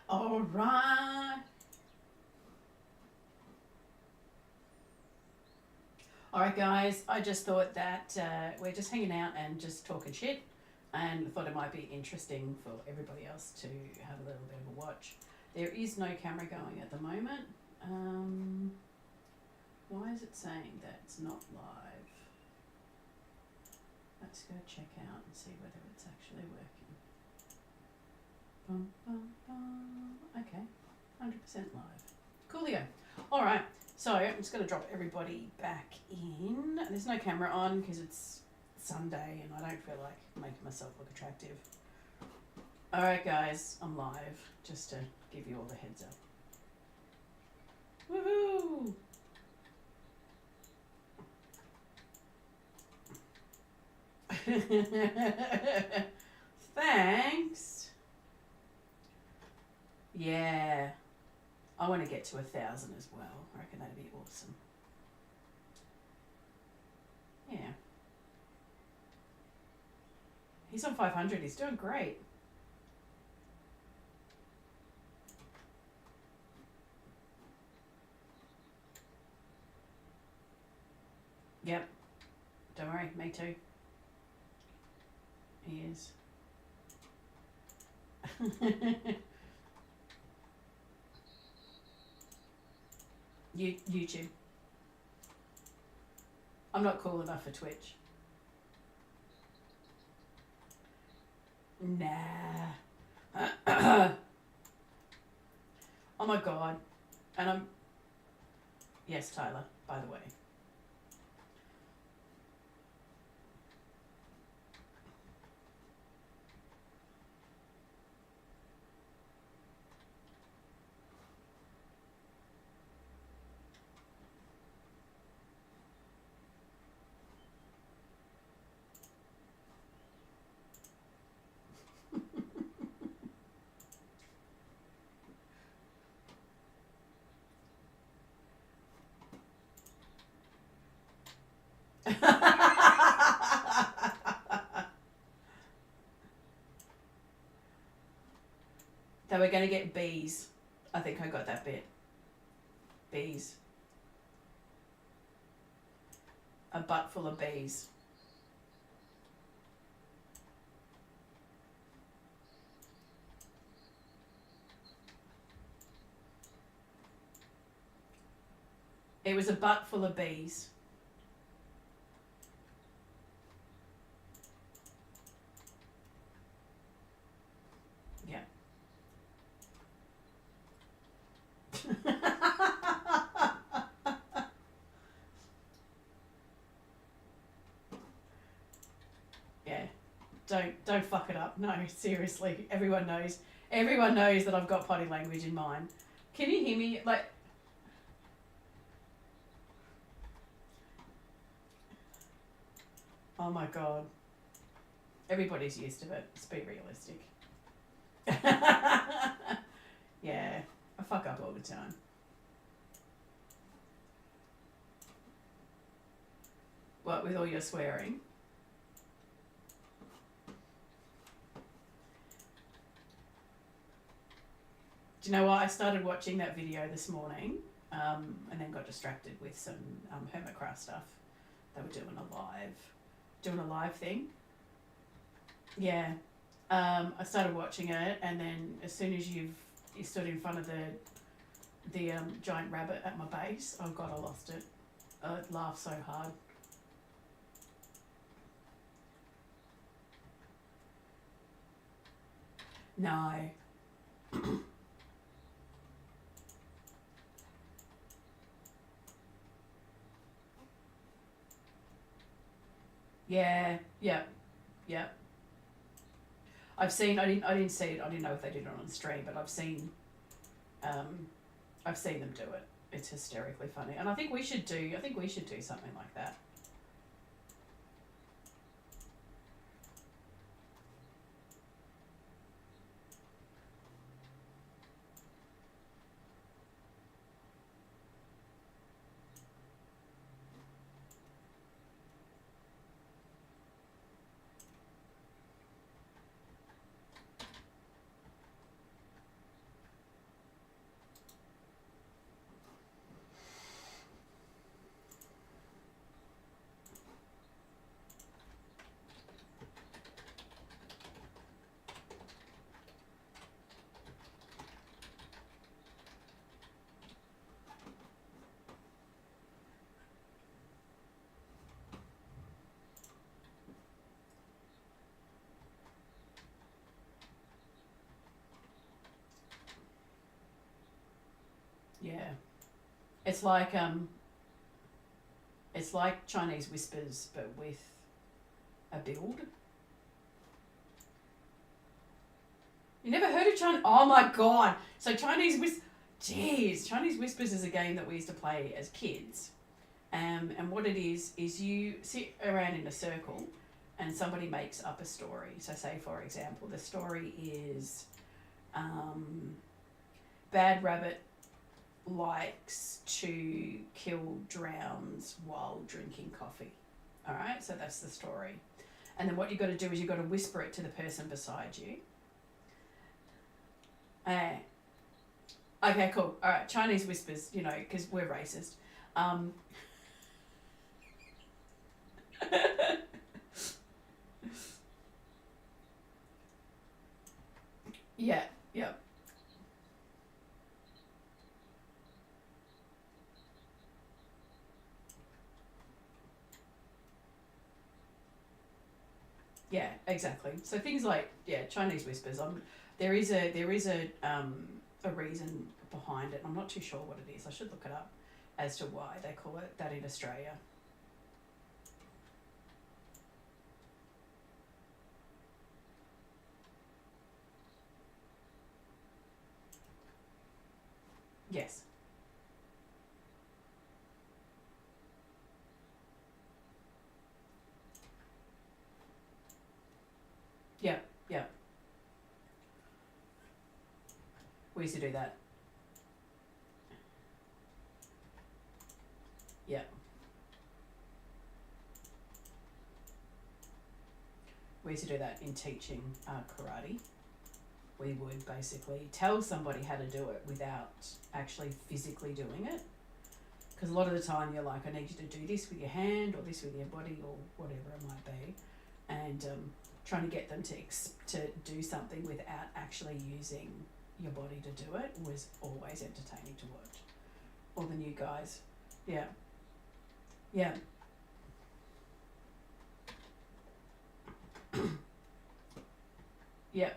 All right. All right, guys. I just thought that we're just hanging out and just talking shit, and thought it might be interesting for everybody else to have a little bit of a watch. There is no camera going at the moment. Why is it saying that it's not live? Let's go check out and see whether it's actually working. Bum, bum, bum. Okay, 100% live. Coolio. All right, so I'm just going to drop everybody back in. There's no camera on because it's Sunday and I don't feel like making myself look attractive. All right, guys, I'm live, just to give you all the heads up. Woohoo! Thanks. Yeah, I want to get to 1,000 as well. I reckon that'd be awesome. Yeah. He's on 500. He's doing great. Yep. Don't worry, me too. He is. YouTube. I'm not cool enough for Twitch. Nah. Oh my god. And I'm... Yes, Tyler, by the way. They were going to get bees. I think I got that bit. Bees. A butt full of bees. It was a butt full of bees. Yeah. Yeah. Don't fuck it up. No, seriously. Everyone knows. Everyone knows that I've got potty language in mine. Can you hear me? Like... Oh my god. Everybody's used to it. Let's be realistic. Yeah. I fuck up all the time. What, with all your swearing? Do you know what? I started watching that video this morning, and then got distracted with some Hermitcraft stuff. They were doing a live thing. Yeah. I started watching it, and then as soon as you stood in front of the giant rabbit at my base, oh god, I lost it. I laughed so hard. No. Yeah. Yep. Yep. I've seen. I didn't see it. I didn't know if they did it on the stream, but I've seen them do it. It's hysterically funny, and I think we should do something like that. Yeah. It's like Chinese whispers, but with a build. You never heard of Chinese? Oh my god! So Chinese Whispers is a game that we used to play as kids. And what it is you sit around in a circle, and somebody makes up a story. So say, for example, the story is, Bad Rabbit likes to kill drowns while drinking coffee. All right, so that's the story. And then what you've got to do is you've got to whisper it to the person beside you. Okay, cool. All right, Chinese whispers, because we're racist. Yeah, yeah. Yeah, exactly. So things like, Chinese whispers. There is a reason behind it. I'm not too sure what it is. I should look it up as to why they call it that in Australia. Yes. Yeah, yeah. We used to do that. Yeah. We used to do that in teaching karate. We would basically tell somebody how to do it without actually physically doing it. Because a lot of the time you're like, I need you to do this with your hand or this with your body or whatever it might be. And trying to get them to do something without actually using your body to do it was always entertaining to watch. All the new guys. Yeah. Yeah. Yeah.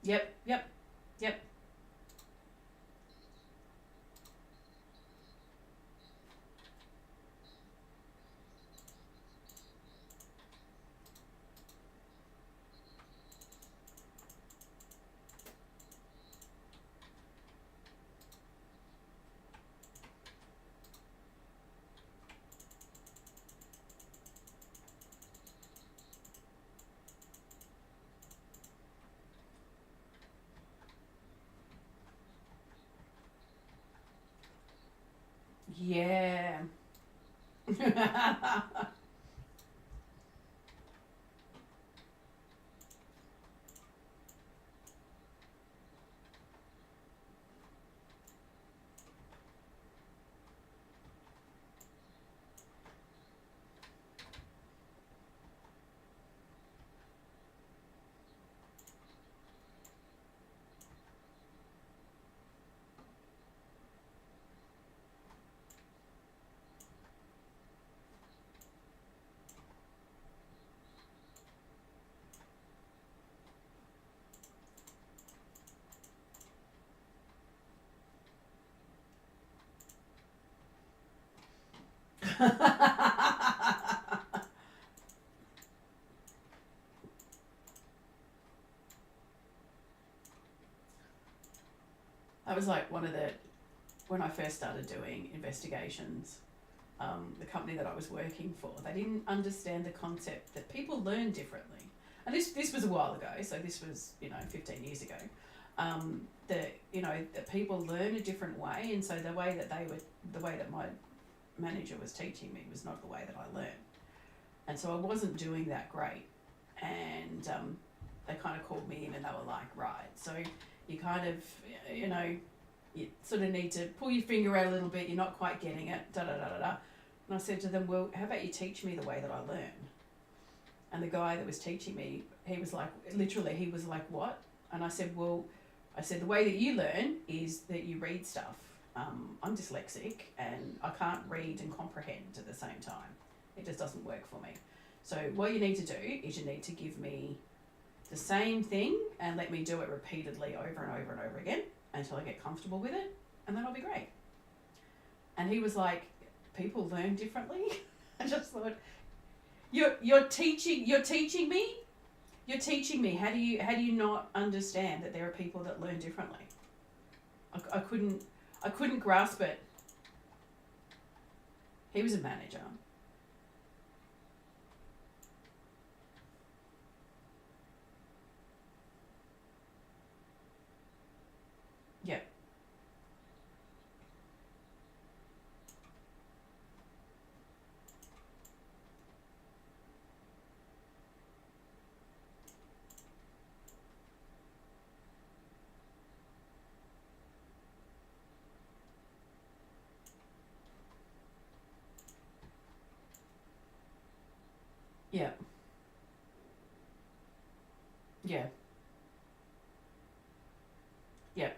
Yep. Yep. Yep. Yeah. That was like when I first started doing investigations, the company that I was working for, they didn't understand the concept that people learn differently. And this was a while ago, so this was, 15 years ago. That people learn a different way, and so the way that my manager was teaching me was not the way that I learned. And so I wasn't doing that great. And they kind of called me in and they were like, right, so you kind of, you sort of need to pull your finger out a little bit, you're not quite getting it, da da da da da. And I said to them, well, how about you teach me the way that I learn? And the guy that was teaching me, he was like, what? And I said, the way that you learn is that you read stuff. I'm dyslexic and I can't read and comprehend at the same time. It just doesn't work for me. So what you need to do is you need to give me the same thing and let me do it repeatedly over and over and over again until I get comfortable with it, and then I'll be great. And he was like, people learn differently. I just thought, you're teaching me. You're teaching me. How do you not understand that there are people that learn differently? I couldn't grasp it. He was a manager. Yeah. Yeah. Yeah. Yeah.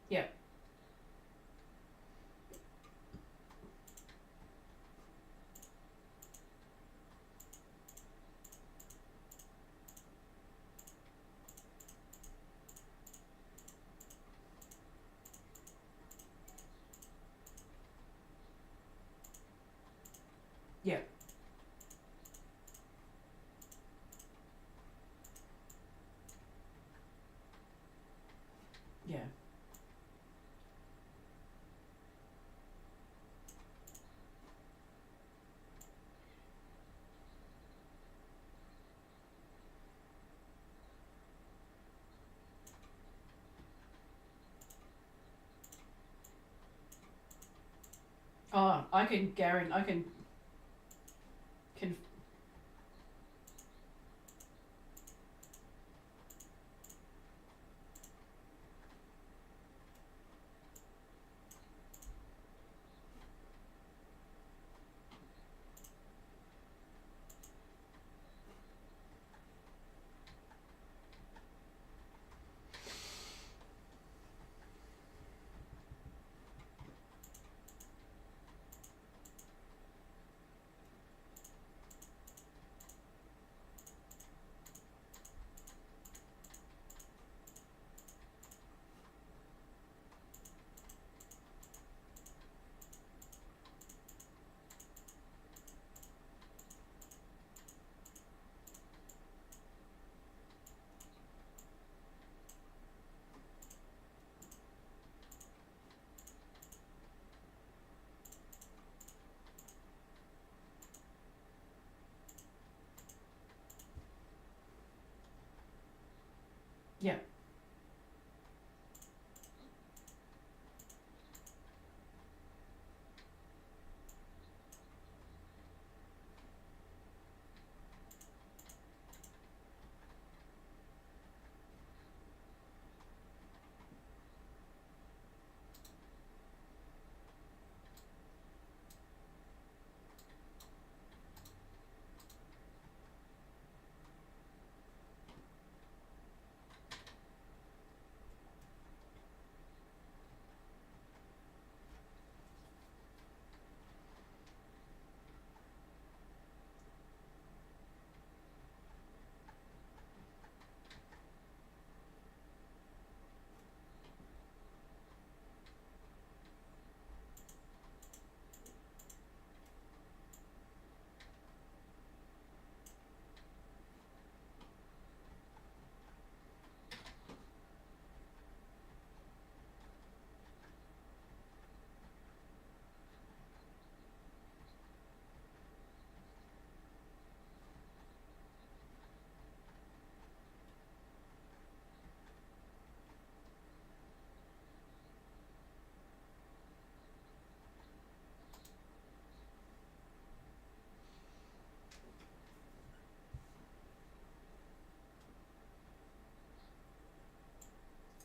Yeah. Yeah. Yeah. Oh, I can guarantee. I can. Yeah.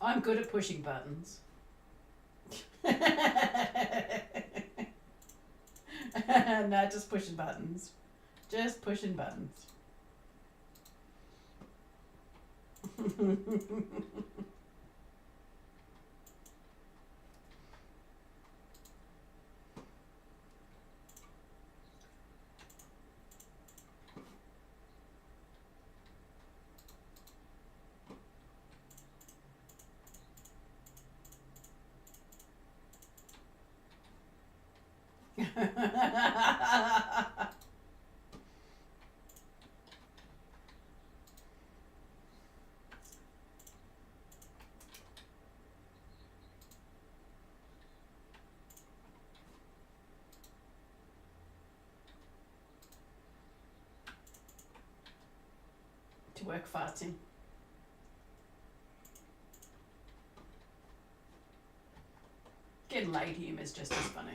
I'm good at pushing buttons. No, just pushing buttons. Just pushing buttons. To work farting. Getting laid humour is just as funny.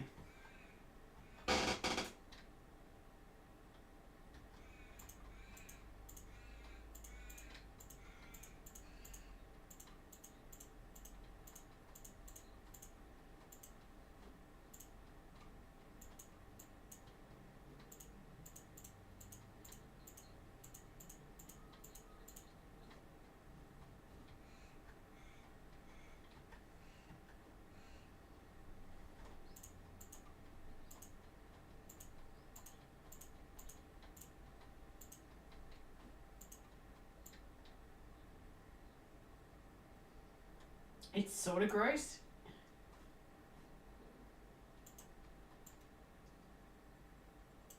It's sort of gross.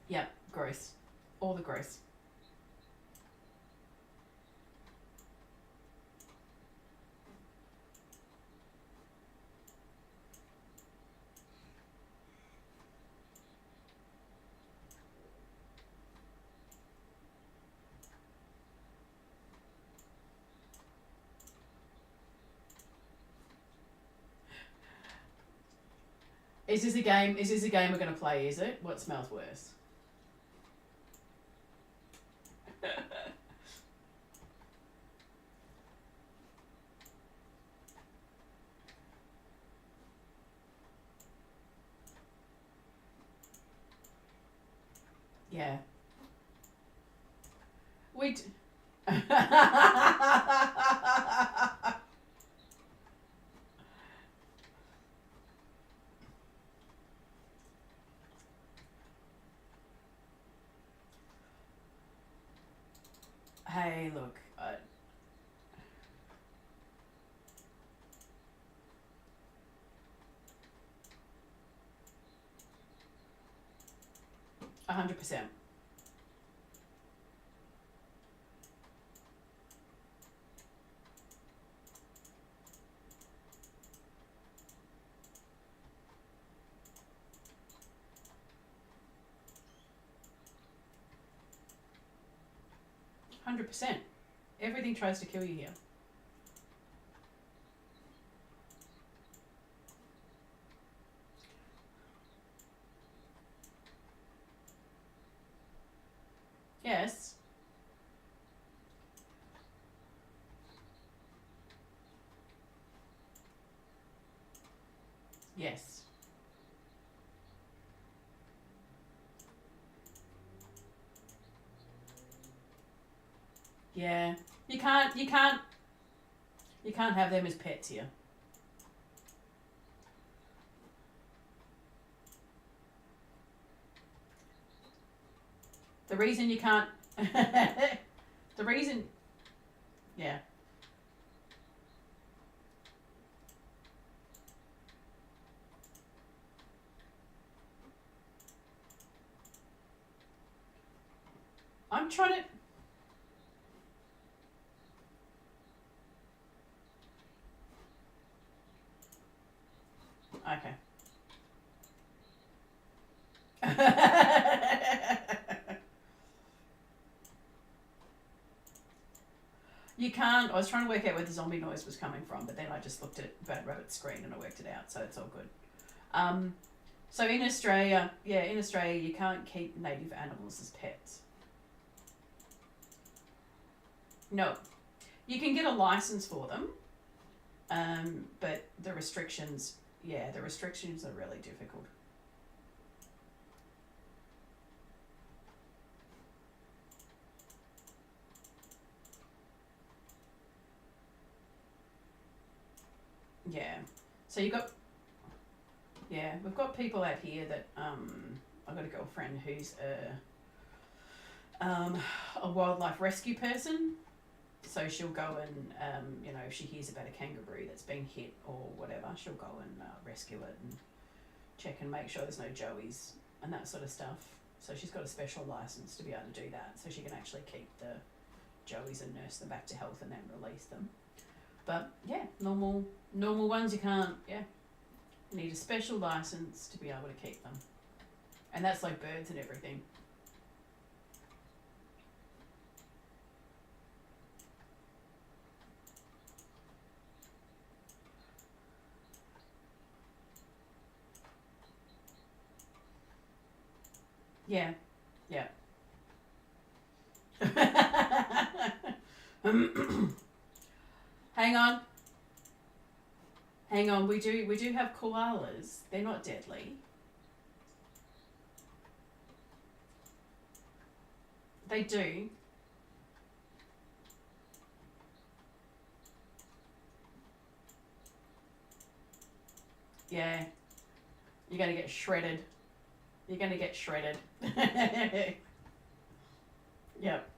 Yep, gross. All the gross. Is this a game? Is this a game we're going to play? Is it? What smells worse? Yeah. We. Hey, look. 100%. Everything tries to kill you here. Yes. Yes. Yeah. You can't have them as pets here. The reason you can't the reason yeah. I'm trying to Okay. You can't. I was trying to work out where the zombie noise was coming from, but then I just looked at Bad Rabbit's screen and I worked it out, so it's all good. So in Australia, you can't keep native animals as pets. No. You can get a license for them, But the restrictions, the restrictions are really difficult. Yeah. So we've got people out here that I've got a girlfriend who's a wildlife rescue person. So she'll go and if she hears about a kangaroo that's been hit or whatever, she'll go and rescue it and check and make sure there's no joeys and that sort of stuff. So she's got a special license to be able to do that, so she can actually keep the joeys and nurse them back to health and then release them. But yeah, normal ones you can't. Yeah, you need a special license to be able to keep them, and that's like birds and everything. Yeah, yeah. Hang on. We do have koalas. They're not deadly. They do. Yeah. You're gonna get shredded. You're gonna get shredded. Yep.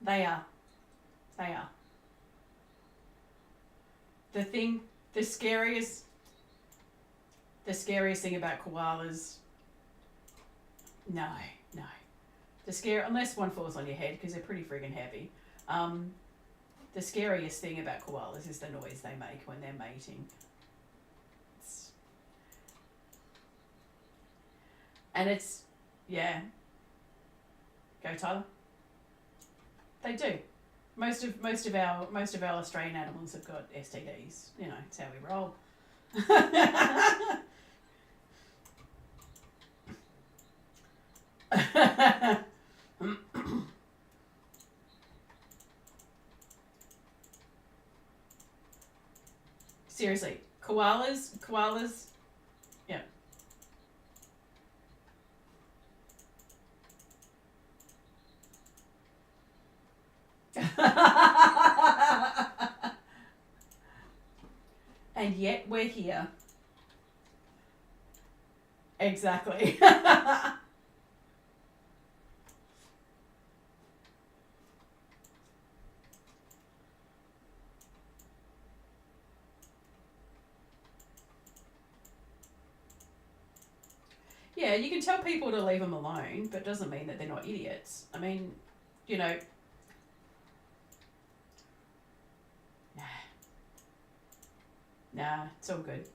They are. They are. The scariest thing about koalas. No. Unless one falls on your head, because they're pretty friggin' heavy. The scariest thing about koalas is the noise they make when they're mating. Yeah. Go, Tyler. They do. Most of our Australian animals have got STDs. It's how we roll. Seriously, koalas. Yeah. And yet we're here. Exactly. Yeah, you can tell people to leave them alone, but it doesn't mean that they're not idiots. I mean, Nah, it's all good.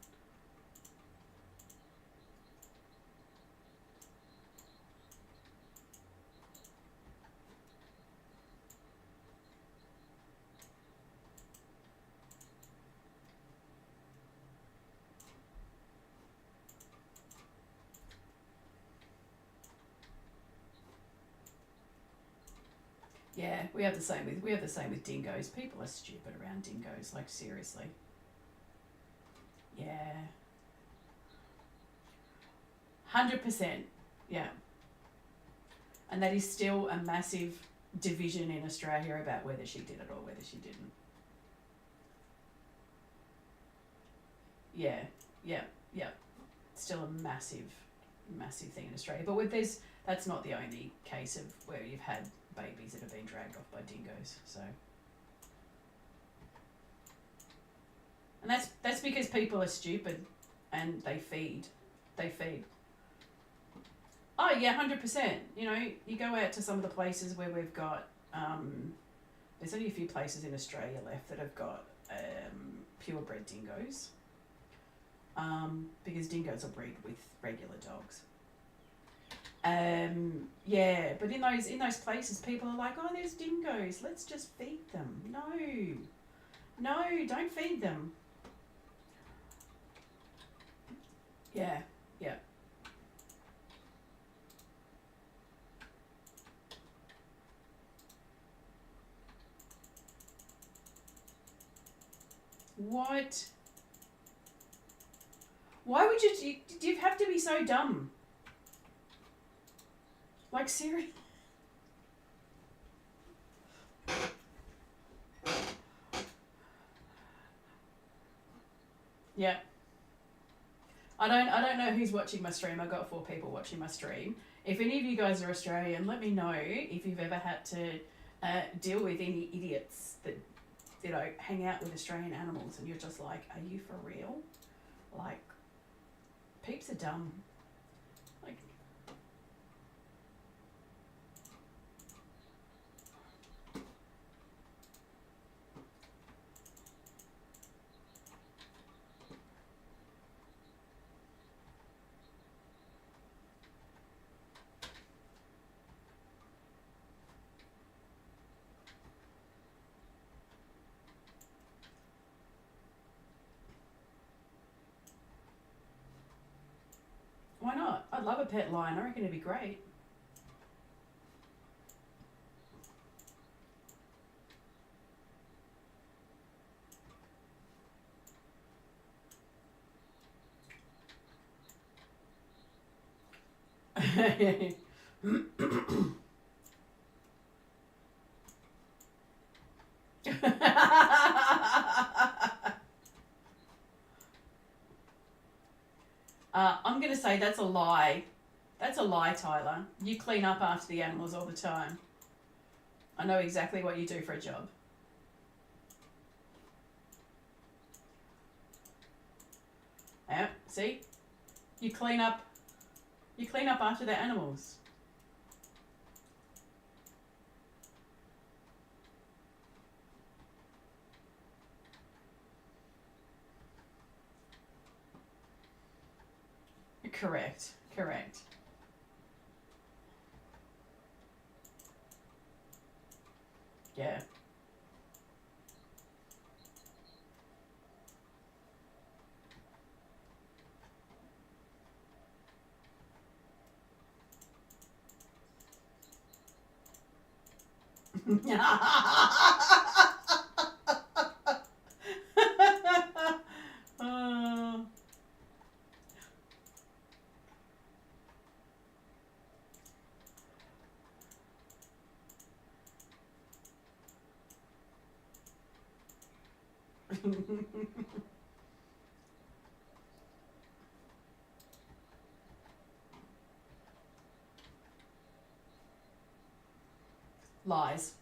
Yeah, we have the same with dingoes. People are stupid around dingoes, like seriously. Yeah. 100%. Yeah. And that is still a massive division in Australia about whether she did it or whether she didn't. Yeah. Still a massive thing in Australia. But that's not the only case of where you've had babies that have been dragged off by dingoes. So, and that's because people are stupid, and they feed. Oh yeah, 100%. You go out to some of the places where we've got. There's only a few places in Australia left that have got purebred dingoes. because dingoes will breed with regular dogs. Yeah, but in those places, people are like, oh, there's dingoes. Let's just feed them. No, don't feed them. Yeah, yeah. What? Why would you have to be so dumb? Like, seriously? Yeah. I don't know who's watching my stream. I've got 4 people watching my stream. If any of you guys are Australian, let me know if you've ever had to deal with any idiots that, hang out with Australian animals and you're just like, are you for real? Like, peeps are dumb. Like, why not? I'd love a pet lion. I reckon it'd be great. I'm going to say that's a lie. That's a lie, Tyler. You clean up after the animals all the time. I know exactly what you do for a job. Yeah, see? You clean up after the animals. Correct. Yeah. Oh. Lies.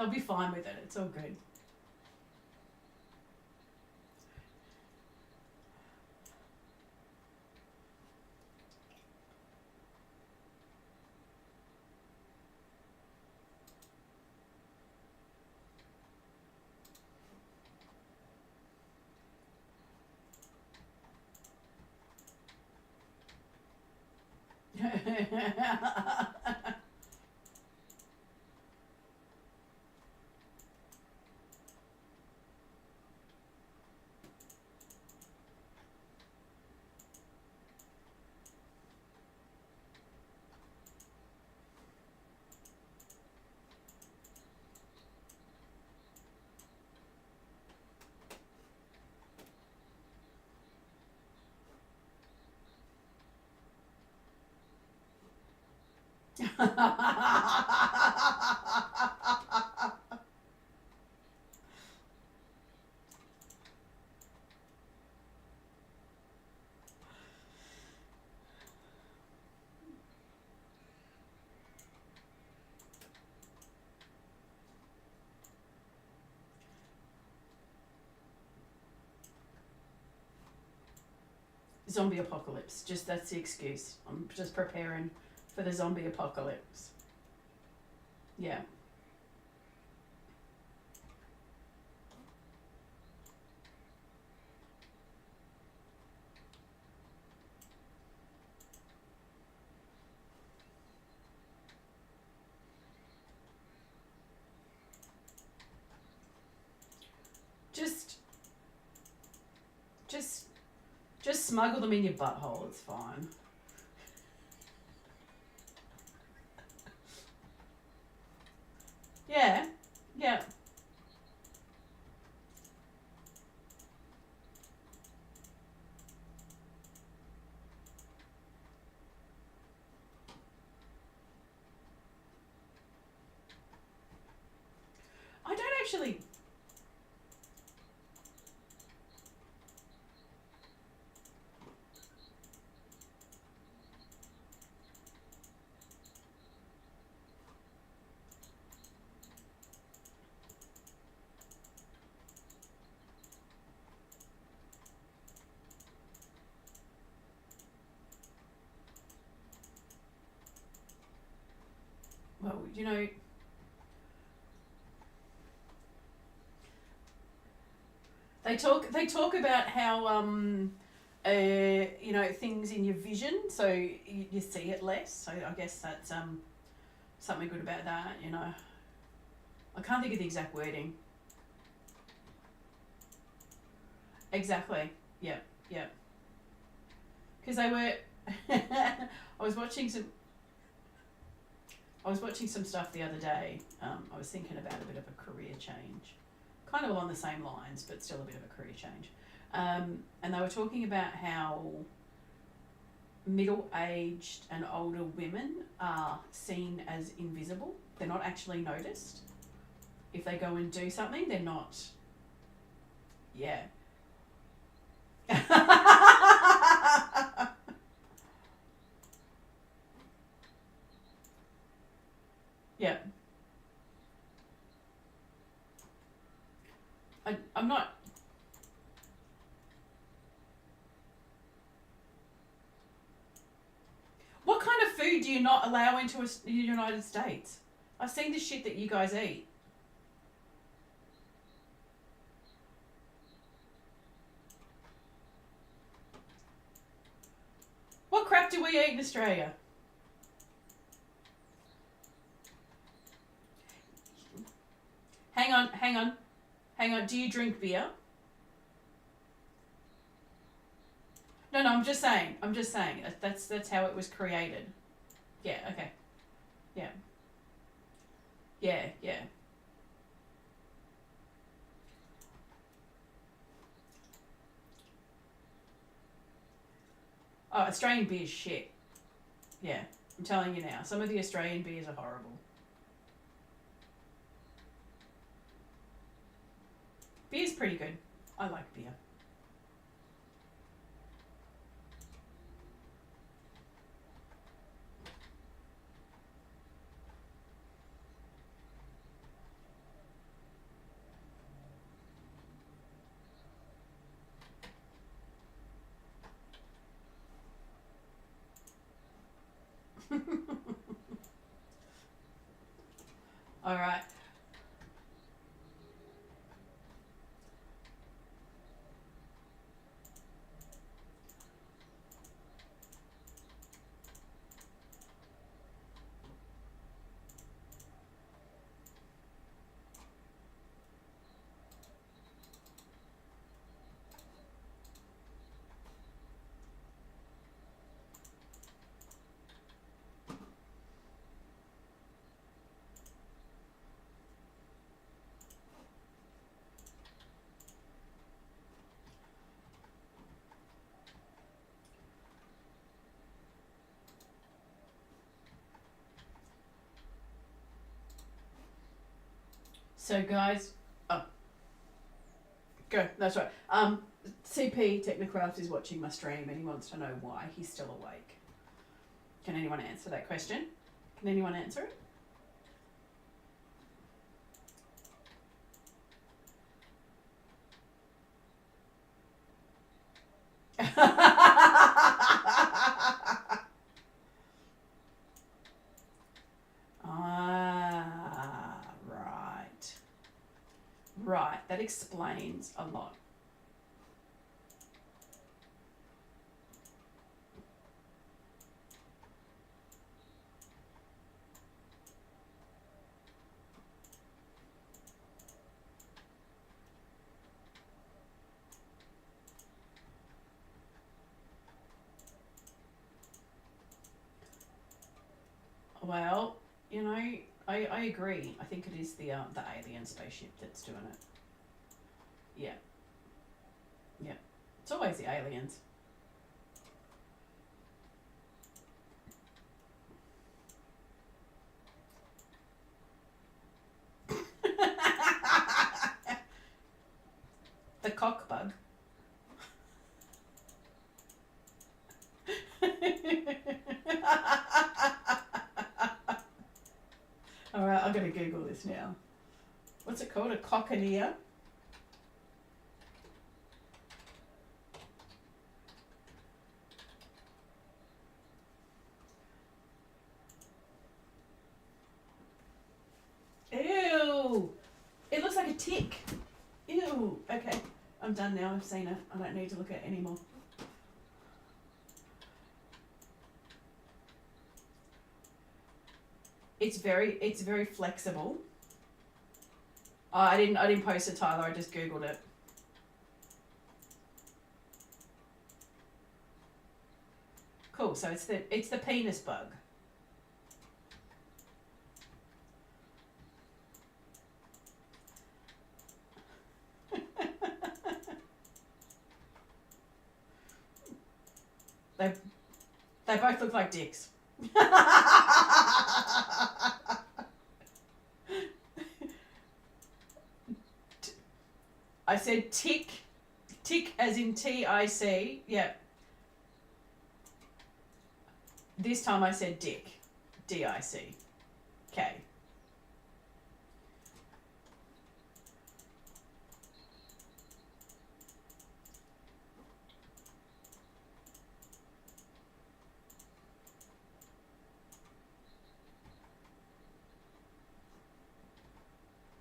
They'll be fine with it. It's all good. Zombie apocalypse. Just that's the excuse. I'm just preparing for the zombie apocalypse. Yeah. Just smuggle them in your butthole. It's fine. Yeah. Yeah. I don't actually. Well, you know. They talk about how you know, things in your vision, so you see it less. So I guess that's something good about that. You know, I can't think of the exact wording. Exactly. Yep. Yep. Because they were. I was watching some stuff the other day. I was thinking about a bit of a career change, kind of along the same lines, but still a bit of a career change. And they were talking about how middle-aged and older women are seen as invisible. They're not actually noticed. If they go and do something, they're not. Yeah. Yeah. I'm not. What kind of food do you not allow into the United States? I've seen the shit that you guys eat. What crap do we eat in Australia? Hang on. Do you drink beer? No, I'm just saying. That's how it was created. Yeah. Okay. Yeah. Yeah. Yeah. Oh, Australian beer's shit. Yeah. I'm telling you now. Some of the Australian beers are horrible. Beer's pretty good. I like beer. All right. So guys, oh, go. That's right. CP Technocraft is watching my stream and he wants to know why he's still awake. Can anyone answer that question? Can anyone answer it? Right. Right, that explains a lot. Well, you know, I agree. I think it is the alien spaceship that's doing it. Yeah. Yeah. It's always the aliens. The cock bug. Alright, I'm gonna Google this now. What's it called? A cockaneer? Ew! It looks like a tick. Ew. Okay, I'm done now. I've seen it. I don't need to look at it anymore. It's very flexible. Oh, I didn't post it, Tyler. I just Googled it. Cool. So it's the penis bug. They both look like dicks. I said tick as in TIC. Yeah. This time I said dick, DIC. Okay.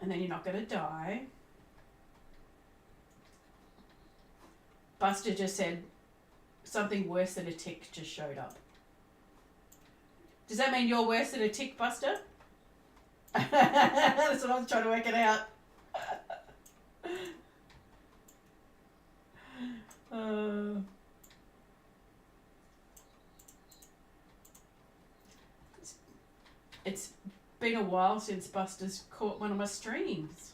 And then you're not going to die. Buster just said something worse than a tick just showed up. Does that mean you're worse than a tick, Buster? That's what I was trying to work it out. It's been a while since Buster's caught one of my streams.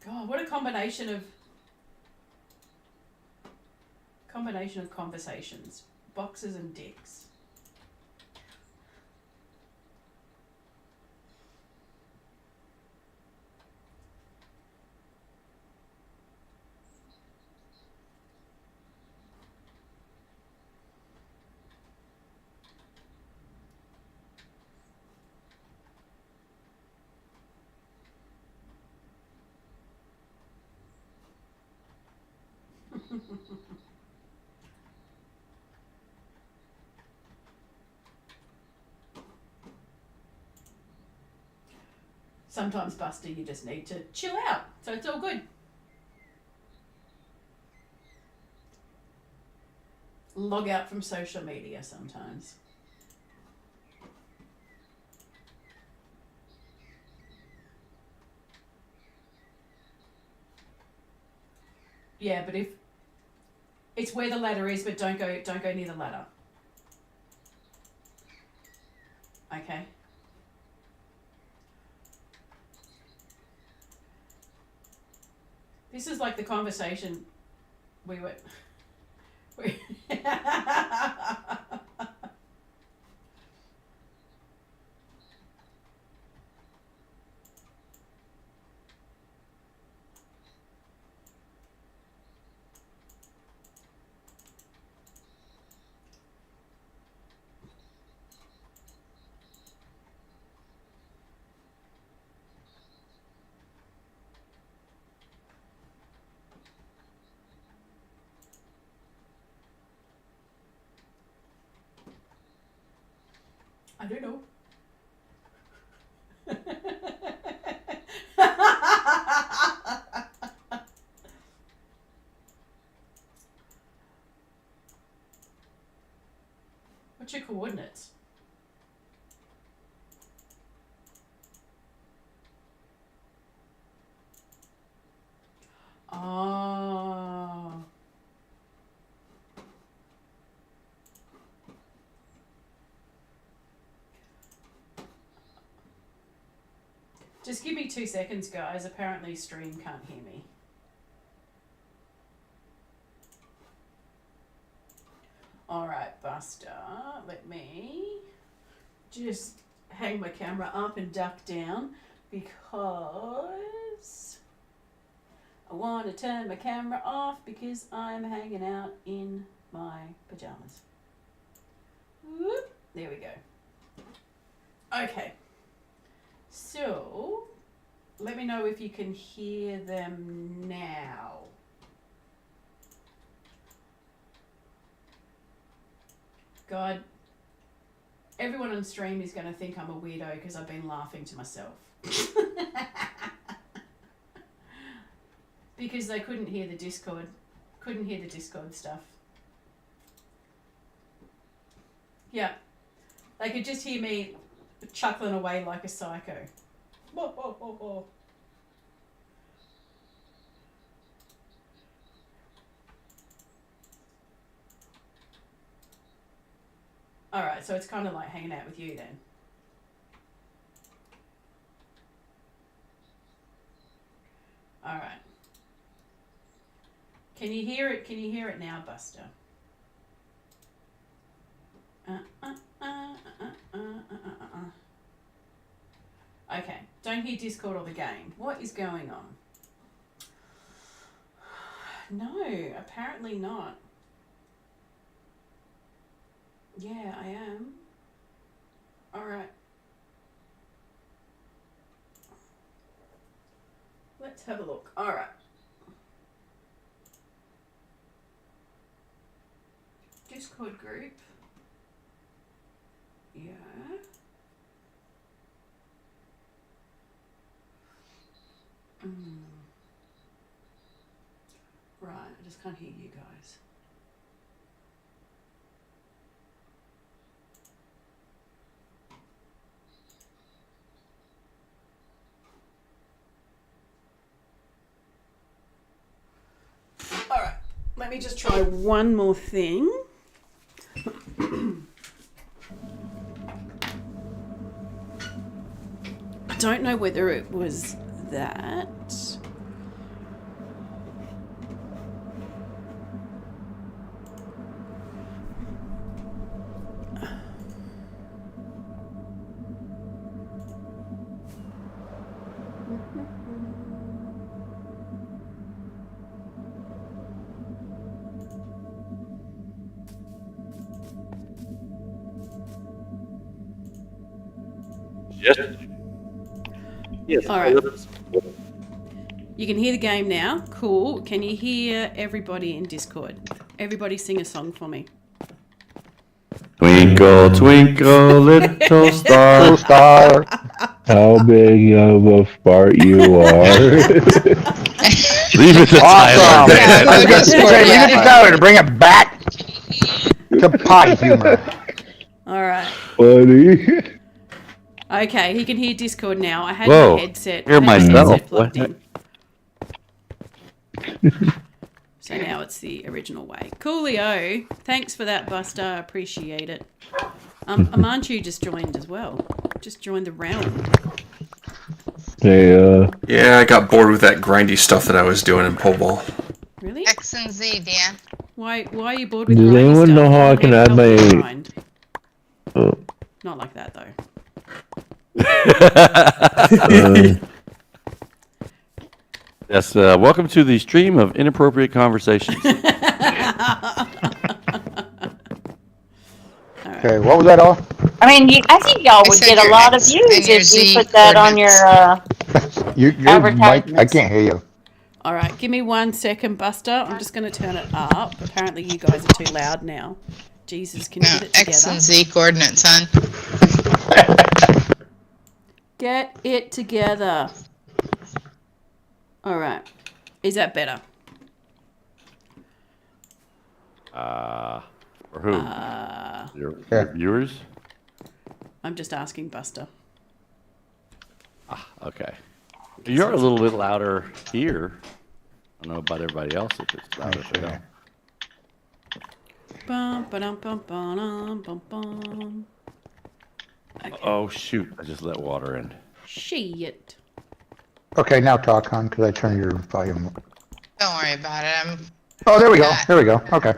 God, what a combination of conversations. Boxes and dicks. Sometimes, Buster, you just need to chill out, so it's all good. Log out from social media sometimes. Yeah, but if it's where the ladder is, but don't go near the ladder. Okay. This is like the conversation we were. I don't know. What's your coordinates? Oh. Just give me 2 seconds, guys. Apparently stream can't hear me. Alright, Buster, let me just hang my camera up and duck down because I want to turn my camera off because I'm hanging out in my pajamas. Whoop, there we go. Okay, so let me know if you can hear them now. God, everyone on stream is going to think I'm a weirdo because I've been laughing to myself. Because they couldn't hear the Discord stuff. Yeah, they could just hear me chuckling away like a psycho. Whoa, whoa, whoa, whoa. Alright, so it's kind of like hanging out with you then. Alright. Can you hear it? Can you hear it now, Buster? Okay, don't hear Discord or the game. What is going on? No, apparently not. Yeah, I am. Alright. Let's have a look. Alright. Discord group. Yeah. Right, I just can't hear you guys. Alright, let me just try one more thing. I don't know whether it was that. Yes. All right. You can hear the game now. Cool. Can you hear everybody in Discord? Everybody sing a song for me. Twinkle, twinkle, little star. Little star. How big of a fart you are. Leave it to Tyler, Awesome. man. I was going to Discord, say, leave it to yeah. Tyler to bring it back to potty humor. All right. Funny. Okay, he can hear Discord now. I had Whoa, my headset. hear I had my myself. headset plugged What? in. So now it's the original way. Coolio. Thanks for that, Buster. Appreciate it. Amanchu just joined as well. Just joined the realm. Hey, Yeah, I got bored with that grindy stuff that I was doing in pole ball. Really? X and Z, Dan. Why are you bored with Does grindy anyone stuff? know how I I'm can here to add help you my- grind. Oh. Not like that, though. Yes, welcome to the stream of inappropriate conversations. Okay, what was that all? I mean, I think y'all I would said get a your lot of X views and your if you Z put that on your, coordinates. Your mic, I Advertisements. can't hear you. All right, give me 1 second, Buster. I'm just going to turn it up. Apparently, you guys are too loud now. Jesus, can you No, get it together? X and Z coordinates, son. Get it together. All right. Is that better? For who? Your viewers? I'm just asking Buster. Okay. You're a little bit louder here. I don't know about everybody else if it's louder for them. Bum, ba-dum, bum, ba-dum, bum, bum. Okay. Oh, shoot. I just let water in. Shit. Okay, now talk, hon, because I turned your volume up. Don't worry about it. I'm Oh, there we go. There we go. Okay.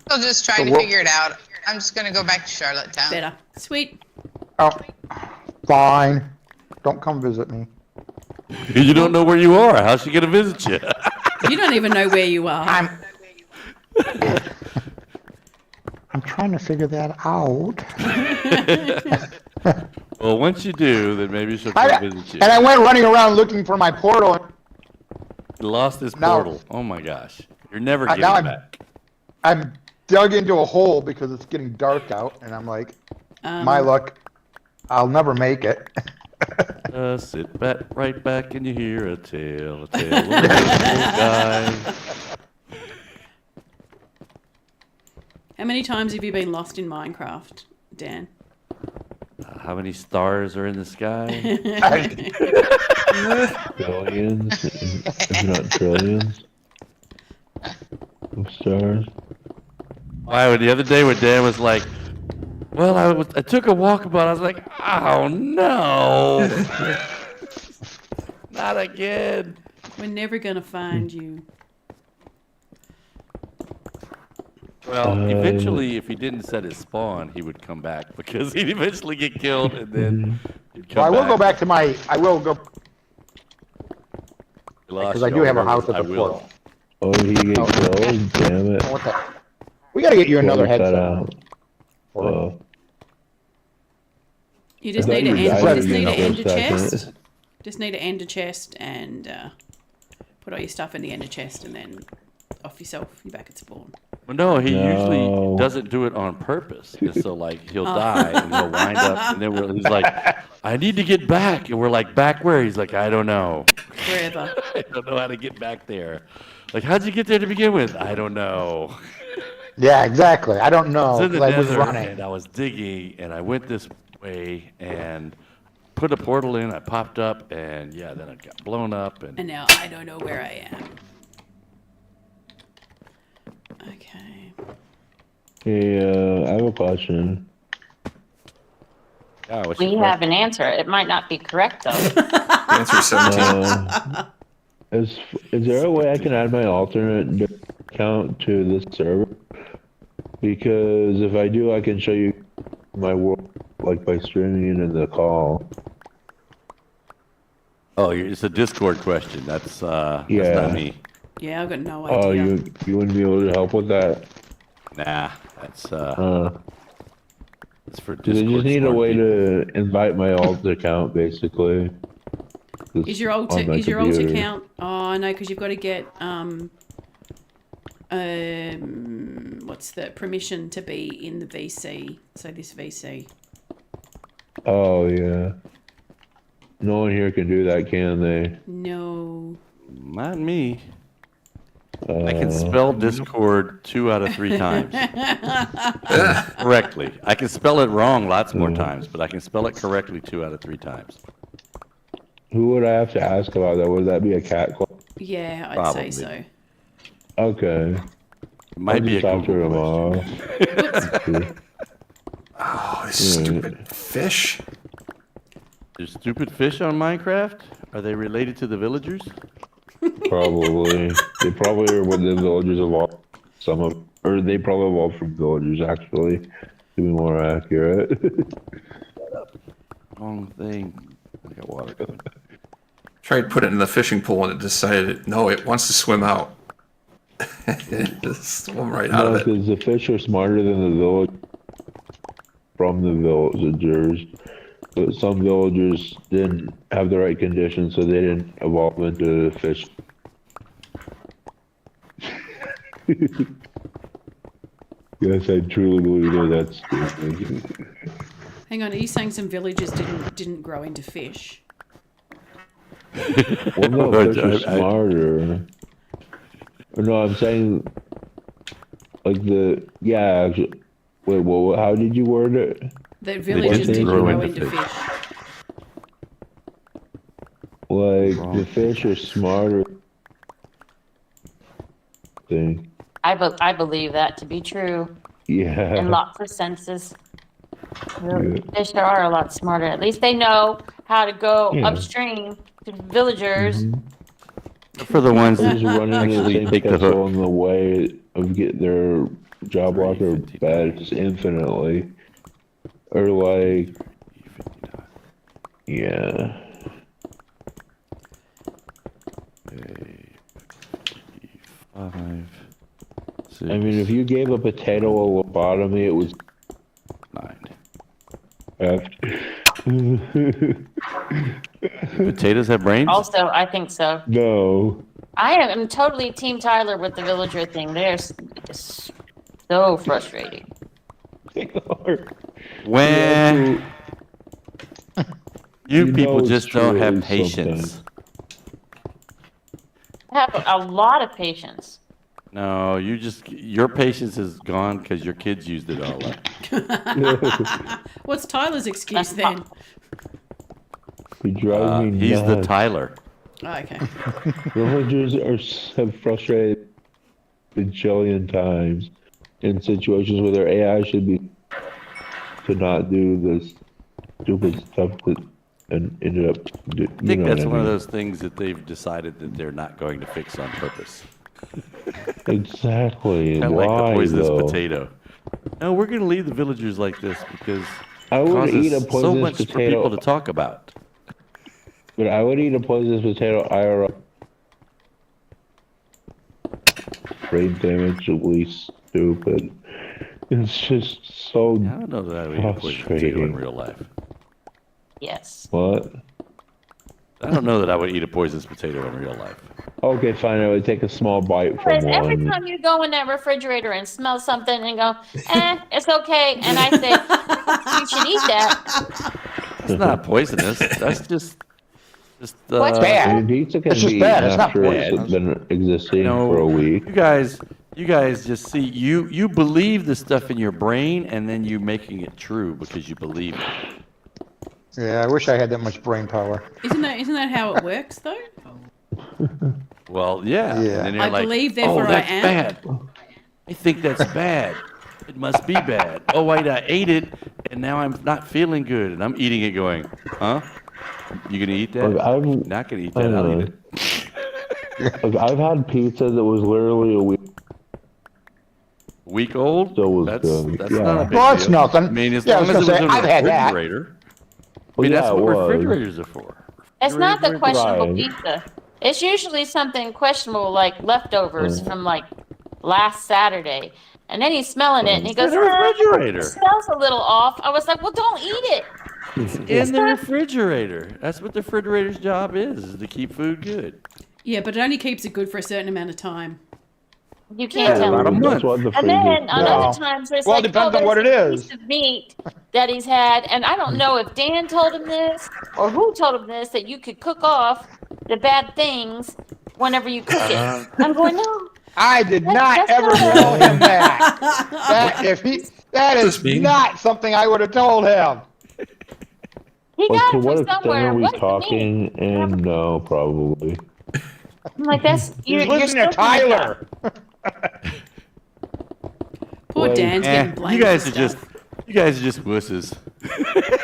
still just trying So to what- figure it out. I'm just gonna go back to Charlottetown. Better. Sweet. Oh, fine. Don't come visit me. You don't know where you are. How's she going to visit you? You don't even know where you are. I'm trying to figure that out. Well, once you do, then maybe she'll come visit you. And I went running around looking for my portal. You lost this Now- portal. Oh, my gosh. You're never Now getting I'm- back. I'm dug into a hole because it's getting dark out, and I'm like, my luck, I'll never make it. Sit back, right back, and you hear a tale of a little guy. How many times have you been lost in Minecraft, Dan? How many stars are in the sky? Billions, if not trillions of stars. Why, the other day when Dan was like, well, I took a walkabout, I was like, oh, no. Not again. We're never going to find you. Well, eventually, if he didn't set his spawn, he would come back because he'd eventually get killed and then he'd come Well, I will back. go back to my, I will go, You lost because I your do have a orders, house at I the will. portal. Oh, did he get killed? Damn it. What the? We gotta get you another Close that headset. out. Oh. You just I need to thought you end, died just need to again end a for a second. chest. Just need to end a chest and put all your stuff in the ender chest and then off yourself. You're back at spawn. Well, no, he usually No. doesn't do it on purpose. And so, like, he'll die and he'll wind up, and then he's like, I need to get back. And we're like, back where? He's like, I don't know. Wherever. I don't know how to get back there. Like, how'd you get there to begin with? I don't know. Yeah, exactly. I don't I know, was in the 'cause I was desert, running. and I was digging, and I went this way, and put a portal in. I popped up, and yeah, then it got blown up, and And now I don't know where I am. Okay. Hey, I have a question. yeah, what's we your have an answer. It might not be correct, though. The answer is 17. Is there a way I can add my alternate account to this server? Because if I do, I can show you my world, like by streaming it in the call. Oh, it's a Discord question. That's that's Yeah. not me. Yeah, I've got no idea. Oh, you wouldn't be able to help with that? Nah, that's it's for 'Cause I Discord. just need a smart way people. to invite my alt account, basically. Just Is your alt on my computer. account? Oh no, because you've got to get what's the permission to be in the VC? So this VC. Oh yeah. No one here can do that, can they? No. Not me. I can spell Discord 2 out of 3 times correctly. I can spell it wrong lots more times, but I can spell it correctly 2 out of 3 times. Who would I have to ask about that? Would that be a cat club? Yeah, I'd Probably. say Okay. It might be a Talk to her Google tomorrow. question. Oh, this stupid fish. There's stupid fish on Minecraft? Are they related to the villagers? Probably. They probably are what the villagers evolved. Or they probably evolved from villagers, actually, to be more accurate. Wrong thing. I got water going. Tried to put it in the fishing pool and it decided, no, it wants to swim out. It just swim right out No, of it. because the fish are smarter than the village from the villagers. But some villagers didn't have the right conditions, so they didn't evolve into the fish. Yes, I truly believe that's stupid. Hang on, are you saying some villagers didn't grow into fish? Well, no, fish are smarter. No, I'm saying, like actually, wait, well, how did you word it? That villagers didn't grow into fish. Like, the fish are smarter. Thing. I believe that to be true Yeah. in lots of senses. Fish are a lot smarter. At least they know how to go upstream to villagers. For the ones that Just running actually the same take the hook. schedule on the way of get their job locker beds infinitely. Or like, yeah. Five, six, I mean, if you gave a potato a lobotomy, it was 9. Potatoes have brains? Also, I think so. No. I am totally Team Tyler with the villager thing. They're so frustrating. When you people it's just don't true have sometimes. patience. I have a lot of patience. No, your patience is gone because your kids used it all up. What's Tyler's excuse then? He drives me He's the nuts. Tyler. Oh, okay. Villagers have frustrated a bajillion times in situations where their AI should be to not do this stupid stuff that and ended up. I think that's one of those things that they've decided that they're not going to fix on purpose. Exactly. Kind of Why like the poisonous though? potato. No, we're going to leave the villagers like this because I it would eat a causes so poisonous much for potato, people to talk about. but I would eat a poisonous potato IRL. Brain damage, at least stupid. It's just so I don't know that I would eat a poisonous potato in real life. Yes. What? I don't know that I would eat a poisonous potato in real life. Okay, fine. I would take a small bite from Because every one. time you go in that refrigerator and smell something and go, it's okay, and I say, you should eat that. It's not poisonous. That's just What's I bad? mean, pizza can It's just be bad, eaten it's not after bad. it's been existing No, for a week. You guys just see you believe the stuff in your brain and then you making it true because you believe it. Yeah, I wish I had that much brain power. Isn't that how it works though? Well, yeah. Yeah. And then you're I like, believe, therefore I that's am." bad. I think that's bad. It must be bad. Oh wait, I ate it and now I'm not feeling good and I'm eating it going, huh? You gonna eat that? Like, I'm Not gonna eat that. I'll eat it. Like, I've had pizza that was literally a week. Week old? Still was that's good. that's Yeah. not a big Well, that's deal. nothing. I mean, as Yeah, I long was as it gonna was say, in I've a had that. refrigerator. I Well, mean, yeah, that's it what was. refrigerators are for. It's not the questionable Right. pizza. It's usually something questionable like leftovers from like last Saturday. And then he's smelling it and he goes, In a refrigerator. it smells a little off. I was like, well, don't eat it. in the refrigerator. That's what the refrigerator's job is to keep food good. Yeah, but it only keeps it good for a certain amount of time. You can't tell. about a him. month. That's what the And then on No. other times, there's Well, it like, depends on there's what it a is. piece of meat that he's had, and I don't know if Dan told him this or who told him this, that you could cook off the bad things whenever you cook it. I'm going, no. I did not That's ever not tell a- him that. That is Does mean- not something I would have told him. He Like, got to it what from extent somewhere. are we What's the meat? talking? And no, probably. I'm like, that's He's you're listening to still doing that. Tyler. Poor Like, Dan's getting blamed. you guys for are stuff. just wusses.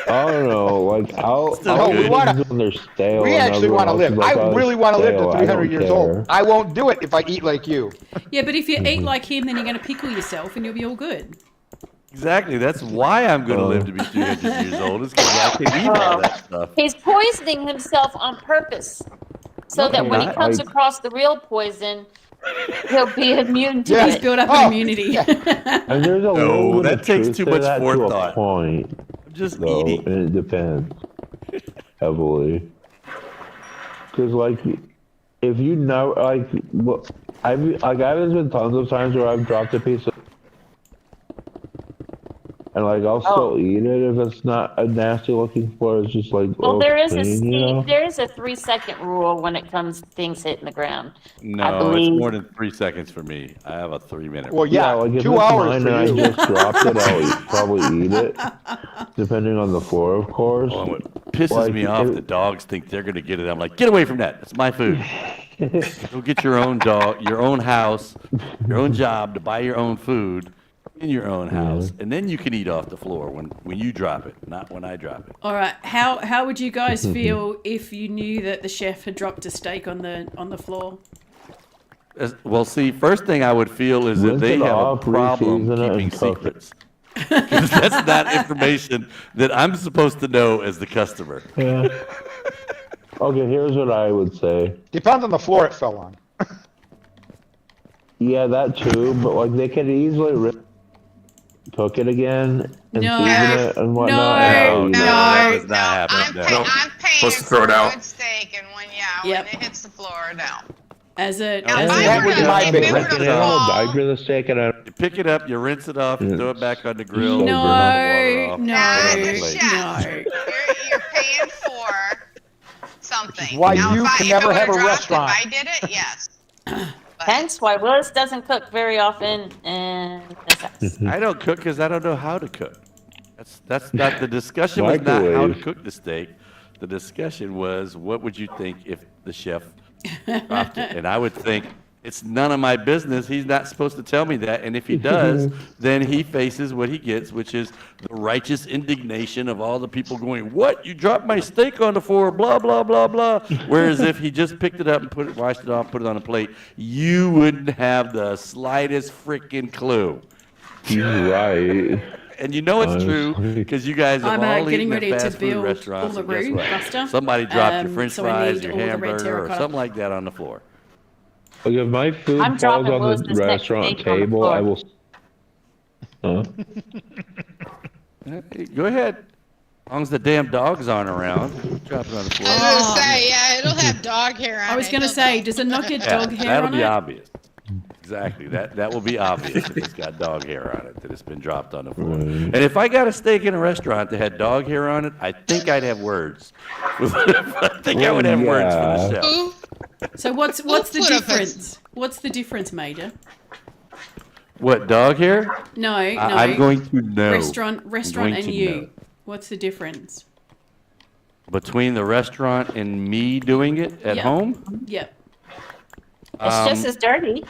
I don't know. Like, I'll No, we eat wanna- things when they're stale. We and actually everyone want to else live. is like, I "Oh, really it's want to live stale, to I 300 don't years care." old. I won't do it if I eat like you. Yeah, but if you eat like him, then you're going to pickle yourself and you'll be all good. Exactly. That's why I'm going to live to be 300 years old. Is because I can eat all that stuff. He's poisoning himself on purpose, so that when he not. comes across the real poison, he'll be immune to Yeah. He's it. built up Oh, an immunity. And there's a little bit that of takes truth too to much that to forethought. a point, I'm just though, eating. and it depends heavily. Because, like, if you know, like, well, there's been tons of times where I've dropped a piece of, and like I'll still eat it if it's not a nasty looking floor. It's just like, Well, oh, there is clean, you know? there is a 3-second rule when it comes to things hitting the ground. No, I it's believe- more than 3 seconds for me. I have a 3-minute. Well, yeah, like if 2 it's hours mine for and you. I just dropped it, I'll probably eat it, depending on the floor, of course. Oh, what pisses Like, me off, it- the dogs think they're going to get it. I'm like, get away from that. It's my food. Go get your own dog, your own house, your own job to buy your own food in your own house, and then you can eat off the floor when you drop it, not when I drop it. All right, how would you guys feel if you knew that the chef had dropped a steak on the floor? Well, see, first thing I would feel is that Rinse they it have a off, problem reseason it, keeping and cook it. secrets. 'Cause that's not information that I'm supposed to know as the customer. Yeah. Okay, here's what I would say. Depends on the floor it fell on. Yeah, that too, but like they could easily cook it again and No. season it and whatnot. No. and how you That does not happen. I'm, No. I'm paying Supposed to throw for it a out. good steak, and when Yep. it hits the floor, no. As a Now, as if I a- That would be my if big it were thing. to An animal fall- died for the steak and I You pick it up, you rinse it off, you throw it back on the grill. No. turn the water off, Now, put it on as the a plate. chef, No. you're paying for something. why now, you if can if never it have a would've dropped, restaurant. If I did it, yes. But Hence why Willis doesn't cook very often in this house. I don't cook because I don't know how to cook. That's not the discussion. Was not how to Microwave. cook the steak. The discussion was what would you think if the chef dropped it? And I would think it's none of my business. He's not supposed to tell me that. And if he does, then he faces what he gets, which is the righteous indignation of all the people going, "What? You dropped my steak on the floor?" Blah blah blah blah. Whereas if he just picked it up and washed it off, put it on a plate, you wouldn't have the slightest freaking clue. he's right. And you know it's true Honestly. because you guys have I'm all getting eaten ready at to fast food build restaurants. all the and guess roux, what? Buster. Somebody dropped your French So I fries, need your all the red hamburger, or terracotta. something like that on the floor. Like if my food I'm falls dropping on Willis's the next restaurant steak on the table, floor. I will. Huh? Hey, go ahead. As long as the damn dogs aren't around, drop it on the floor. I was gonna say, yeah, it'll have dog hair on it. I was gonna say, does it not get Yeah, dog hair that'll on be it? obvious. Exactly. That will be obvious if it's got dog hair on it, that it's been dropped on the floor. And if I got a steak in a restaurant that had dog hair on it, I think I'd have words. I think I would have words for the chef. Who? So what's the put up a- difference? What's the difference, Major? What, dog hair? No, I'm going to know. restaurant going and to you. know. What's the difference? Between the restaurant and me doing it at Yeah. home? Yep. It's just as dirty.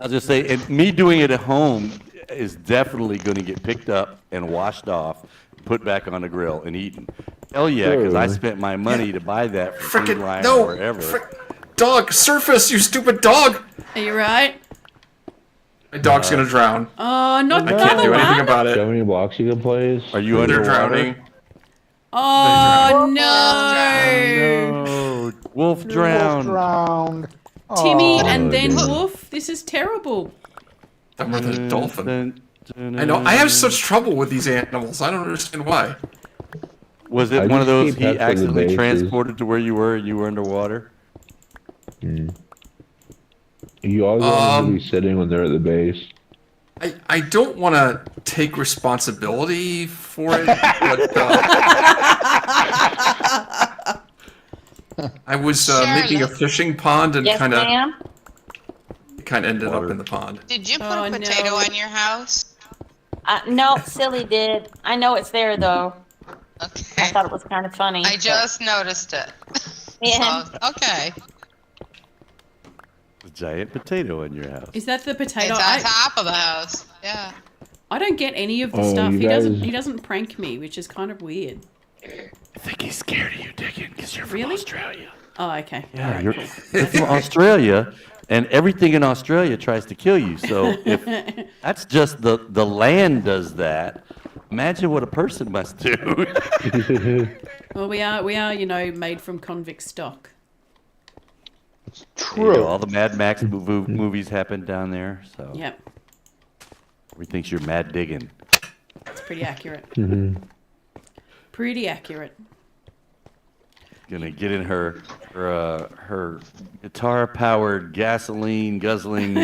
I'll just say, and me doing it at home is definitely going to get picked up and washed off, put back on the grill and eaten. Hell yeah, because I Sure. spent my money to buy that from Food Frickin' Lion no! or wherever. Dog, surface, you stupid dog! Are you right? My dog's gonna drown. Oh, not I the can't other do anything one. about Do you it. have any blocks you can place? Are you They're underwater? drowning. Oh no! No, wolf drowned. Drowned. Timmy Aw. and then dear. Wolf. This is terrible. Dumber than a dolphin. Dun, I know. I have such trouble with these animals. I don't understand why. Was it I one of just those keep he pets on the accidentally bases. transported to where you were and you were underwater? You always want them to Um, be sitting when they're at the base. I don't want to take responsibility for it, but I was making a Charlotte. fishing pond and Yes, kind of ma'am. ended up Water. in the pond. Did you put Oh, a potato no. on your house? No, silly did. I know it's there though. I Okay. thought it was kind of funny. I but- just noticed it. Yeah. So, okay. A giant potato in your house. Is that the potato? It's on top of the house. Yeah. I don't get any of the Oh, stuff. you He guys- doesn't prank me, which is kind of weird. I think he's scared of you, Diggin, because you're from Really? Australia. Oh, okay. Yeah, Alright, you're, cool. you're from Australia, and everything in Australia tries to kill you. So if that's just the land does that, imagine what a person must do. Well, we are, made from convict stock. True. All the Mad Max movies happen down there, so Yep, everybody thinks you're mad digging. it's pretty accurate. Mhm. Pretty accurate. Gonna get in her guitar-powered, gasoline guzzling,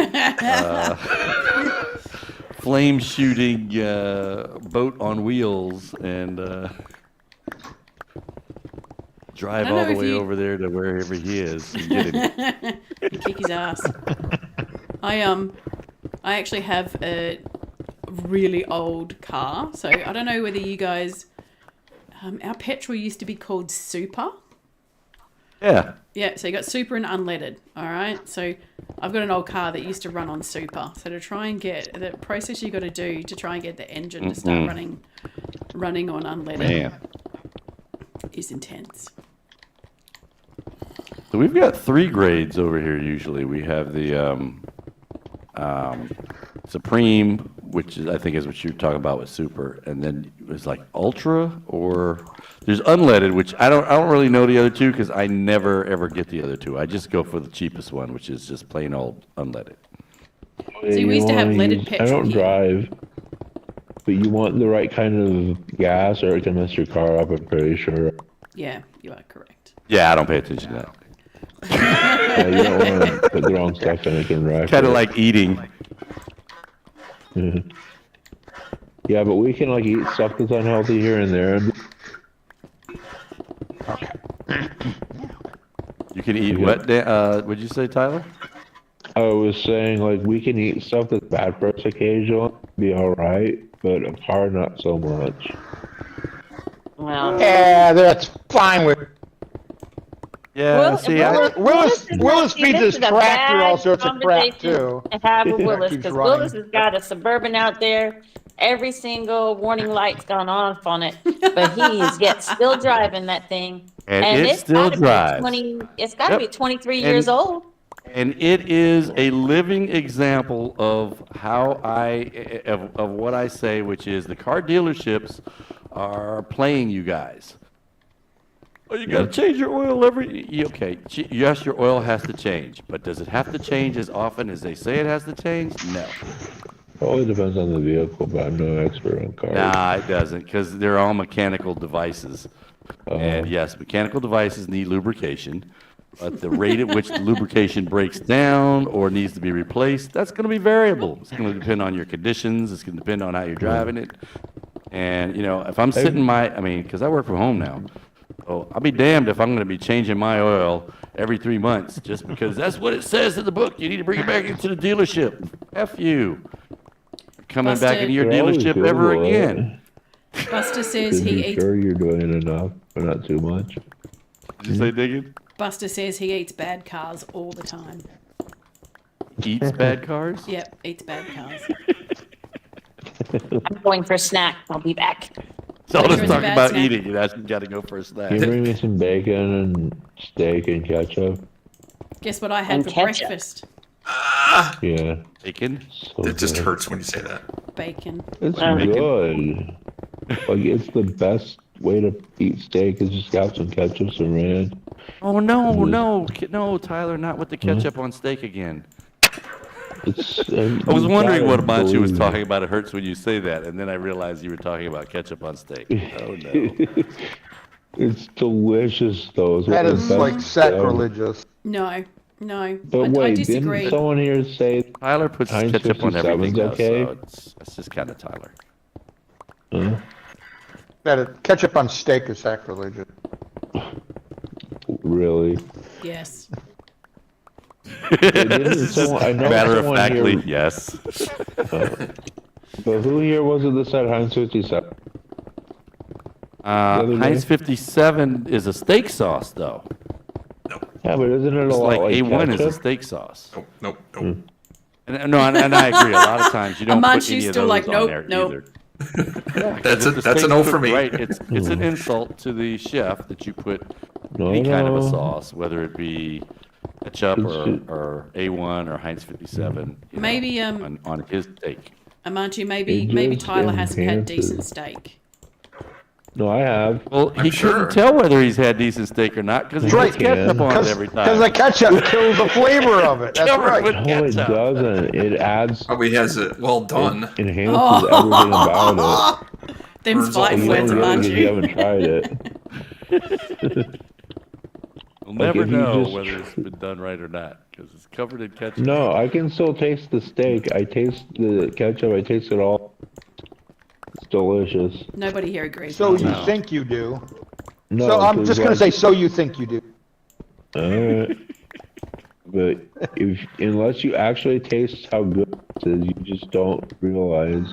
flame shooting boat on wheels and drive I don't all know the if way you- over there to wherever he is and get him. Kick his ass. I actually have a really old car, so I don't know whether you guys. Our petrol used to be called Super. Yeah. Yeah, so you got super and unleaded, all right? So I've got an old car that used to run on super. So to try and get the process you got to do to try and get the engine to start running on unleaded Man. is intense. So we've got 3 grades over here usually. We have the Supreme, which is, I think is what you're talking about with Super, and then it was like Ultra, or there's Unleaded, which I don't really know the other two because I never ever get the other two. I just go for the cheapest one, which is just plain old unleaded. See, we used to have leaded I petrol don't here. drive, but you want the right kind of gas or it can mess your car up, I'm pretty sure. Yeah, you are correct. Yeah, I don't pay attention to that. Yeah, you don't want to put the wrong stuff in, it can wreck Kind of it. like eating. Yeah, but we can like eat stuff that's unhealthy here and there. You can eat Yeah. what? What'd you say, Tyler? I was saying like we can eat stuff that's bad for us occasionally, be all right, but a car not so much. Well, Yeah, that's fine with. Yeah. Will- see, Willis is feeds this his is a tractor all bad sorts of crap conversation too. to have with That Willis, keeps because running. Willis has got a Suburban out there. Every single warning light's gone off on it, but he is yet still driving that thing. And it it's still gotta be drives. 20. It's got to Yep. be 23 And- years old. And it is a living example of how of what I say, which is the car dealerships are playing you guys. Oh, you got to change your oil okay, yes, your oil has to change, but does it have to change as often as they say it has to change? No. Probably depends on the vehicle, but I'm no expert on cars. Nah, it doesn't, because they're all mechanical devices. And yes, mechanical devices need lubrication, but the rate at which the lubrication breaks down or needs to be replaced, that's going to be variable. It's going to depend on your conditions. It's going to depend on how you're driving it. And, if I'm sitting because I work from home now, oh, I'll be damned if I'm going to be changing my oil every 3 months just because that's what it says in the book. You need to bring it back into the dealership. F you. Coming back Busted. into your They're always dealership good, ever boy. again. Buster says To he be eats. sure you're doing enough, but not too much. Did you say digging? Buster says he eats bad cars all the time. Eats bad cars? Yep, eats bad cars. I'm going for a snack. I'll be back. So Sure let's it's a talk bad about snack. eating. You guys got to go for a snack. Can you bring me some bacon and steak and ketchup? Guess what I had And for ketchup. breakfast? Yeah. Bacon? So It just good. hurts when you say that. Bacon. It's Bacon. good. Like it's the best way to eat steak is just got some ketchup, some ranch. Oh, no, Tyler, not with the ketchup on steak again. I was wondering what Manchu was talking about. It hurts when you say that, and then I realized you were talking about ketchup on steak. Oh no! It's delicious, though. It's That one of is the like best ever. sacrilegious. No, no. But I wait, disagree. didn't someone here say Tyler puts Heinz ketchup on 57's everything now, okay? so it's just kind of Tyler. Huh? That ketchup on steak is sacrilegious. Really? Yes. Didn't someone, I know Matter of someone factly, here, yes. but who here was it that said Heinz 57? other day? Heinz 57 is a steak sauce, though. Yeah, but isn't it a It's lot like like A1 is a ketchup? steak sauce. Nope, nope. And I agree. A lot of times you don't put Manchu's any of still those like, on nope, there nope. either. That's If the that's an steak's O for cooked me. Right, it's an insult to the chef that you put No, any kind of a no. sauce, whether it be ketchup It's or A1 or Heinz 57. Maybe, on his steak. Amanchu, It maybe just Tyler hasn't had enhances. decent steak. No, I have. Well, he sure. couldn't tell whether he's had decent steak or not because he That's puts right, ketchup on it every Because the time. ketchup kills the flavor of it. That's Covered right. with No, it ketchup. doesn't. It adds, Probably has it well done. enhances everything about Them's Burns all it. fighting the You words, don't flavor. get it if you Amanchu. haven't tried it. We'll Like, never if you know just- whether it's been done right or not because it's covered in ketchup. No, I can still taste the steak. I taste the ketchup. I taste it all. It's delicious. Nobody here agrees. So with you me. No. think you do. No, So I'm 'cause, just going to like, say, so you think you do. Alright. But unless you actually taste how good it is, you just don't realize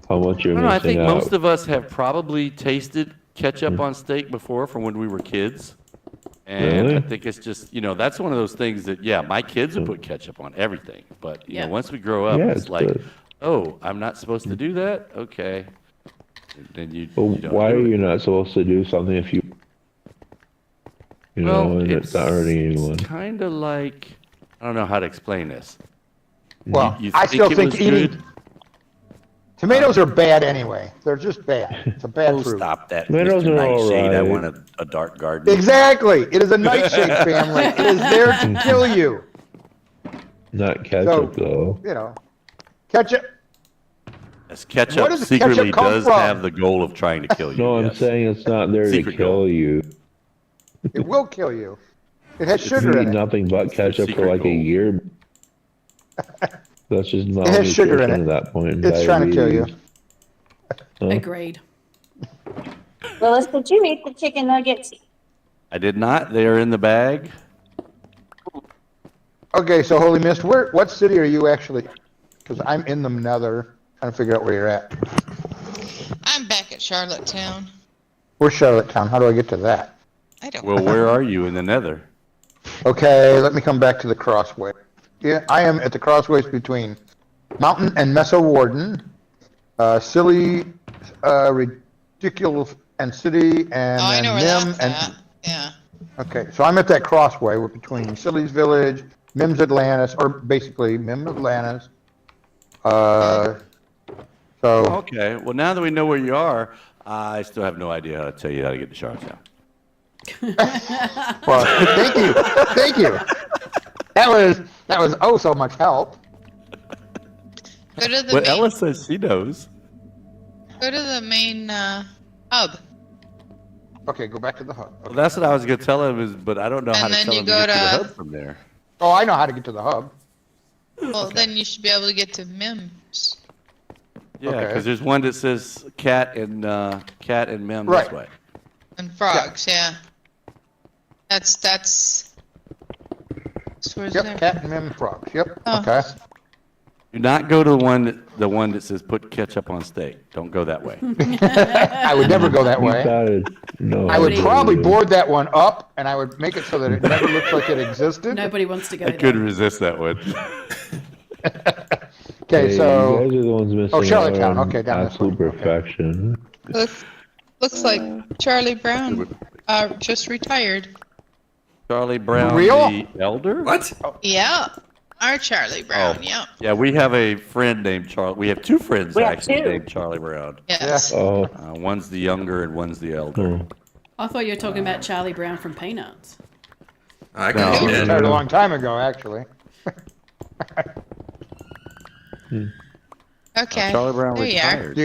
how much you're I don't know, I missing think out. most of us have probably tasted ketchup on steak before from when we were kids. And Really? I think it's just, that's one of those things that, yeah, my kids will put ketchup on everything. But, Yeah. once we grow up, Yeah, it's it's like, good. oh, I'm not supposed to do that? Okay. And then you But don't why do are it. you not supposed to do something if you know, and it's not hurting anyone? kind of like, I don't know how to explain this. Well, You I still it think was eating good? tomatoes are bad anyway. They're just bad. It's a bad Oh, fruit. stop that, Tomatoes Mr. are Nightshade. I alright. want a dark garden. Exactly. It is a nightshade family. It is there to kill you. Not ketchup, though. Ketchup. Yes, ketchup Where does the secretly ketchup come does from? have the goal of trying to kill you. No, I'm yes. saying it's not there Secret to kill goal. you. It will kill you. It has You sugar eat in it. nothing but ketchup for secret like a goal. year. That's just has sugar in malnutrition it. at that point. It's trying to kill you. diabetes. Huh? Agreed. Willis, did you eat the chicken nuggets? I did not. They are in the bag. Okay, so Holy Mist, what city are you actually? Because I'm in the Nether, trying to figure out where you're at. I'm back at Charlottetown. Where's Charlottetown? How do I get to that? I don't Well, where are you in the Nether? Okay, let me come back to the crossway. Yeah, I am at the crossways between Mountain and Meso Warden, Silly, Ridiculous and City, and Oh, I then know where Mim that's and. at. Yeah. Okay, so I'm at that crossway between Silly's Village, Mim's Atlantis, or basically Mim Atlantis. So Okay. Well, now that we know where you are, I still have no idea how to tell you how to get to Charlottetown. well, thank you. That was oh so much help. Go to the But main, Ella says she knows. go to the main hub. Okay, go back to the hub. Well, that's what I was going to tell him, but I don't know how And to then tell you him to go get to the to- hub from there. Oh, I know how to get to the hub. Well, then you should be able to get to Mims Yeah, Okay. because there's one that says cat and mem Right. this way. and Frogs. Yeah. That's where's Yep, there? Cat and Mim Frogs. Yep. Oh. Okay. Do not go to the one that says put ketchup on steak. Don't go that way. I would never go that You way. gotta know. I would how to probably do it. board that one up, and I would make it so that it never looks like it existed. Nobody wants to go I there. couldn't resist that one. Okay, Hey, so you guys are the ones missing Oh, Charlottetown. out on Okay, down this absolute way. Okay. perfection. Looks like Charlie Brown just retired. Charlie Brown, Real? the elder. What? Yeah. Our Charlie Brown. Yeah. Yeah, we have a friend named Charlie. We have two friends We have actually two. named Charlie Brown. Yes. Oh, One's the younger and one's the elder. hmm. I thought you were talking about Charlie Brown from Peanuts. I No. he can retired a long time ago, actually. Okay. Charlie Brown There you are. retired.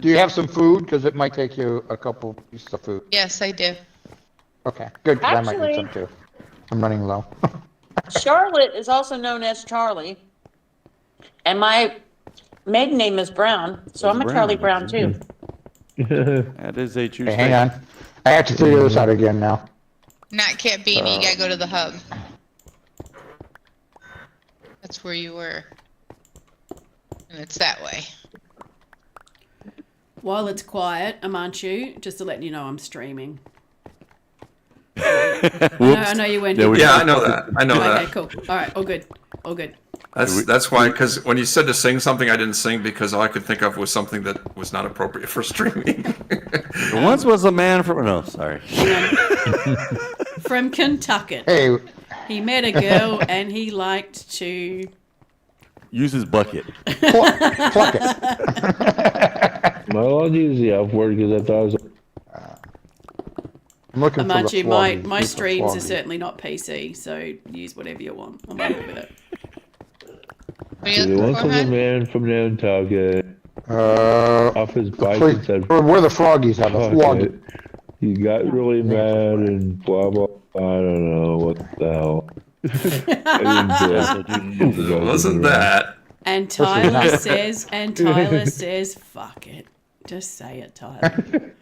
Do you have some food? Because it might take you a couple pieces of food. Yes, I do. Okay, good, 'cause I might need Actually- some too. I'm running low. Charlotte is also known as Charlie. And my maiden name is Brown, so It's I'm a Charlie Brown, Brown too. That is a true Okay, statement. hang on. I have to figure this out again now. Not Cat Beanie, you gotta go to the hub. That's where you were. And it's that way. While it's quiet, Amanchu, just to let you know I'm streaming. I know you weren't Yeah, here. we- Yeah, I know that. I know Okay, that. cool. All right, all good. All good. That's why, because when you said to sing something, I didn't sing because all I could think of was something that was not appropriate for streaming. There once was a man from. No, sorry. From Kentucky. Hey, He met a girl and he liked to. Use his bucket. pluck it. Am I allowed to use the F word because I thought it was I'm looking for the Amanchu, floggy. my Use the streams are floggy. certainly not PC, so use whatever you want. I'm all with it. What are you there looking once for, was a hon? man from Nantucket Uh, off his the bike place, and said, where the froggies are, the "Fuck floggy. it." He got really mad and blah blah. I don't know what the hell. I didn't do it. It wasn't that. And is Tyler not- says, fuck it. Just say it, Tyler.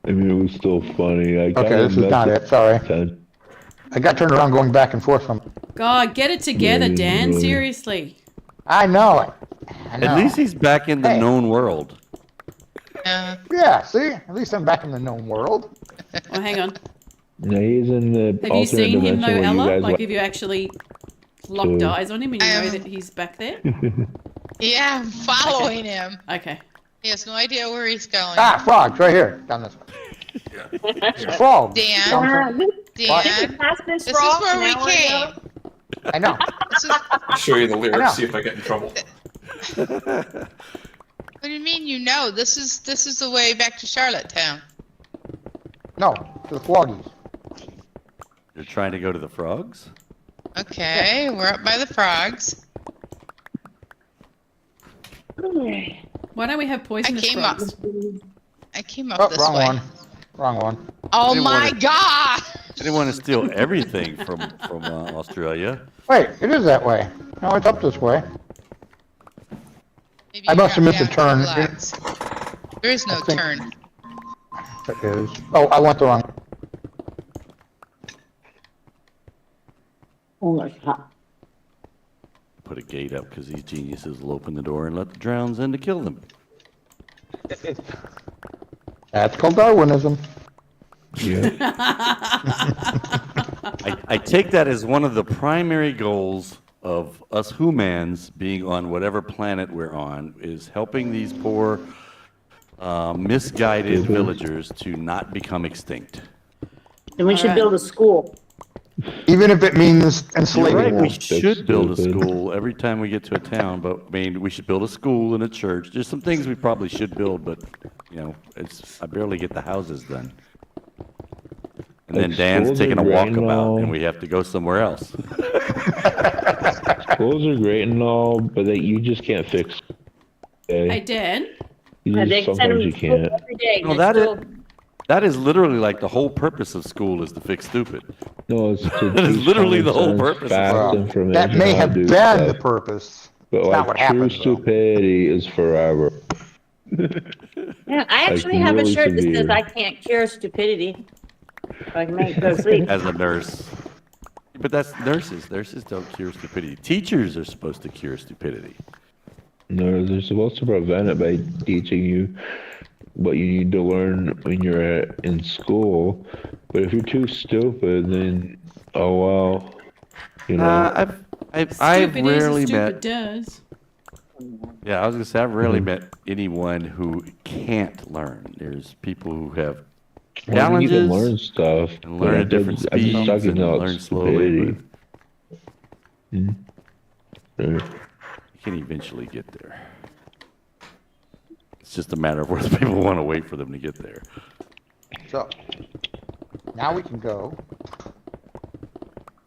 I mean, it was still funny. I Okay, kinda this is messed not it, sorry. up. I got turned around going back and forth from. God, get it together, Yeah, Dan. really. Seriously. I know it. I know. At least he's back in the Hey. known world. Yeah, see? At least I'm back in the known world. Oh, hang on. No, he's in the Have you alternate seen him though, dimension where you Ella? guys Like, have you actually locked So- eyes on him and you know Um, that he's back there? Yeah, I'm following him. Okay. He has no idea where he's going. Ah, frogs, right here, down this way. Frogs. Dan? Down Dan, Past this this is rock, where we now we're came. going- I know. This is, I'll show you the I know. lyrics, see if I get in trouble. what do you mean you know? This is the way back to Charlottetown. No, to the floggies. You're trying to go to the frogs? Okay, we're up by the frogs. Why don't we have I poisonous came up. frogs? I came up Oh, this wrong way. one. Wrong one. Oh didn't my wanna- god! I didn't want to steal everything from Australia. Wait, it is that way. No, it's up this way. Maybe I you must have dropped missed a down to turn. the logs. There is no I think- turn. It is. Oh, I went the wrong. Oh, it's hot. Put a gate up because these geniuses will open the door and let the drowns in to kill them. That's called Darwinism. I take that as one of the primary goals of us humans being on whatever planet we're on, is helping these poor, misguided villagers to not become extinct. Then we should Alright. build a school. Even if it means You're enslaving right, we them. should build a stupid. school every time we get to a town, but I mean, we should build a school and a church. There's some things we probably should build, but, you know, I barely get the houses done. And then Like, Dan's schools taking are a great and walkabout all. and we have to go somewhere else. Schools are great and all, but you just can't fix. Hey, Okay? Dan. You And just, they send them sometimes you to school can't. every day. No, that is literally like the whole purpose of school is to fix stupid. No, it's to That is teach literally the common whole sense, purpose of fast Well, information, that may how to have do been the stuff. purpose. But It's like not what true happens, though. stupidity is forever. Yeah, I actually have a really shirt that says severe. I can't cure stupidity. So I can make it go to sleep. As a nurse. But that's nurses. Nurses don't cure stupidity. Teachers are supposed to cure stupidity. No, they're supposed to prevent it by teaching you what you need to learn when you're in school. But if you're too stupid, then oh well, you know. I've Stupid is rarely as stupid met. does. Yeah, I was gonna say I've rarely met anyone who can't learn. There's people who have Well, you can challenges learn stuff and but learn I'm at different just- I'm just speeds talking and about learn slowly. stupidity. But Right. you can eventually get there. It's just a matter of whether people want to wait for them to get there. So, now we can go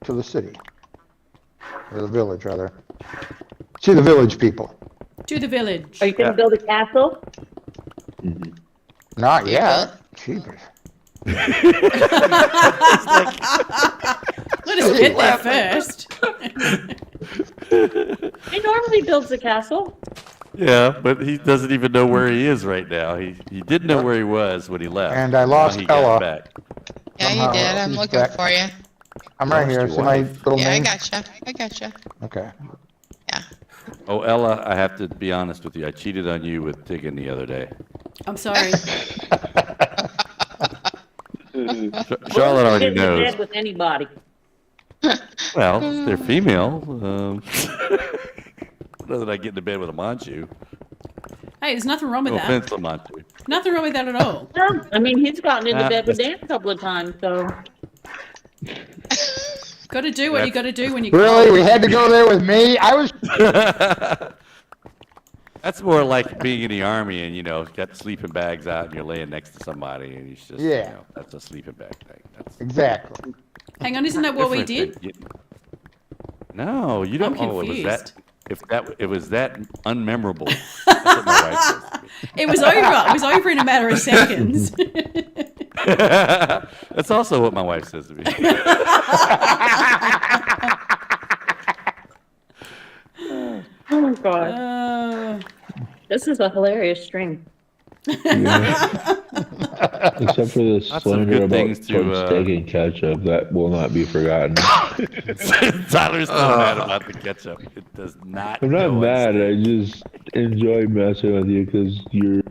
to the city. Or the village, rather. See the village people. To the village. Are you going to build a castle? Not yet. Jeepers. Let us get there first. He normally builds a castle. Yeah, but he doesn't even know where he is right now. He did know where he was when he left. And I Now lost he got Ella. back. Yeah, Somehow you did. I'm she's looking back. for you. I'm right Lost here. your See my wife. little Yeah, I name? gotcha. I gotcha. Okay. Yeah. Oh, Ella, I have to be honest with you. I cheated on you with Tiggin the other day. I'm sorry. Charlotte already Get in knows. bed with anybody. Well, they're female. Know that I get into bed with a Manchu. Hey, there's nothing wrong with No that. offense to Manchu. Nothing wrong with that at all. Well, I mean, he's gotten into Ah, bed with that's- Dan a couple of times, so. Got to do what you got to do when you Really? We had to go there with me? I was. That's more like being in the army and, got sleeping bags out and you're laying next to somebody and it's just, Yeah. that's a sleeping bag thing. That's Exactly. Hang on, isn't that what we different did? than No, you don't. I'm Oh, it was confused. it was that unmemorable. That's what my wife says to me. It was over. It was over in a matter of seconds. That's also what my wife says to me. Oh, God. This is a hilarious stream. Except for the some slander good about things to, steak and ketchup, that will not be forgotten. Tyler's still mad about the ketchup. It does not. I'm not go on mad. steak. I just enjoy messing with you because you're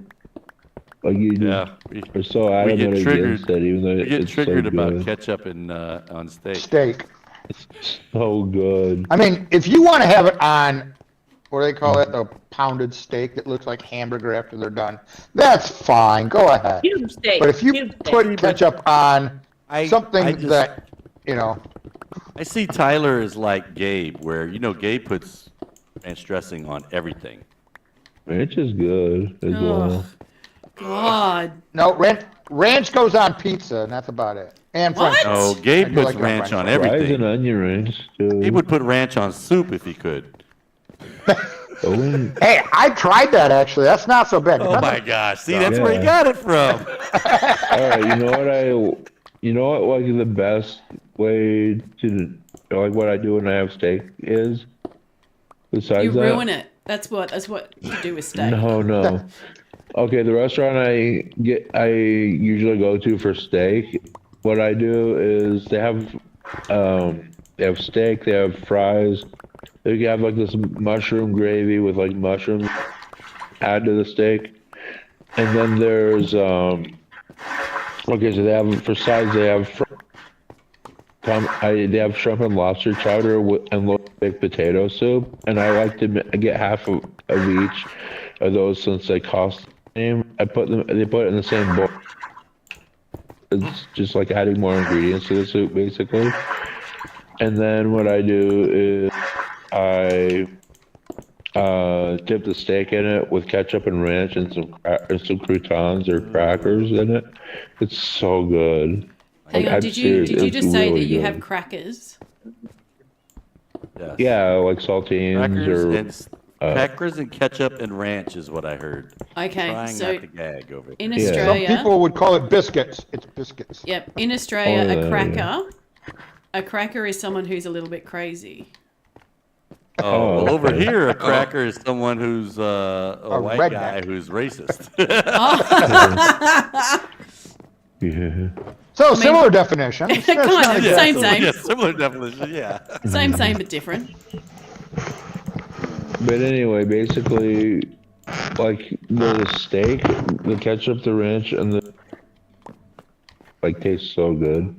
like you Yeah, are so adamant get triggered. against it, even though We get it's triggered so about good. ketchup and on steak. Steak. It's so good. I mean, if you want to have it on, what do they call it? A pounded steak that looks like hamburger after they're done. That's fine. Go ahead. Cube steak. But if you cube steak. put ketchup on I something just- that, I see Tyler as like Gabe, where Gabe puts ranch dressing on everything. Ranch is good as well. God. no, ranch goes on pizza, and that's about it. And French What? fries. No, I Gabe do puts like it on ranch French on fries. Fries and everything. onion rings too. He would put ranch on soup if he could. Oh, Hey, I tried that actually. That's not so bad. Oh my gosh! See, that's where he Yeah. got it from. all right, you know what, like the best way to, like what I do when I have steak is, besides You that. ruin it. That's what you do with steak. No. Okay, the restaurant I usually go to for steak, what I do is they have steak, they have fries, they have like this mushroom gravy with like mushrooms add to the steak, and then there's okay, so they have for sides they have they have shrimp and lobster chowder and little baked potato soup, and I like to get half of each of those since they cost the same. They put it in the same bowl. It's just like adding more ingredients to the soup, basically. And then what I do is I dip the steak in it with ketchup and ranch and some croutons or crackers in it. It's so good. Hang Like, on. I'm Did you serious, just it's say really that you good. have crackers? Yes. Yeah, like saltines Crackers and ketchup and ranch is what I heard. Okay, Trying so not to gag over it. in Yeah. Some Australia, people would call it biscuits. It's biscuits. yep, in Australia, Oh, a yeah. cracker, a cracker is someone who's a little bit crazy. Oh, well, over okay. here, a cracker is someone who's a white redneck. guy who's racist. Yeah. So similar definition. It's Kind not of, exactly- same. Yeah, similar definition. Yeah. Same, but different. But anyway, basically, like the steak, the ketchup, the ranch, and the tastes so good.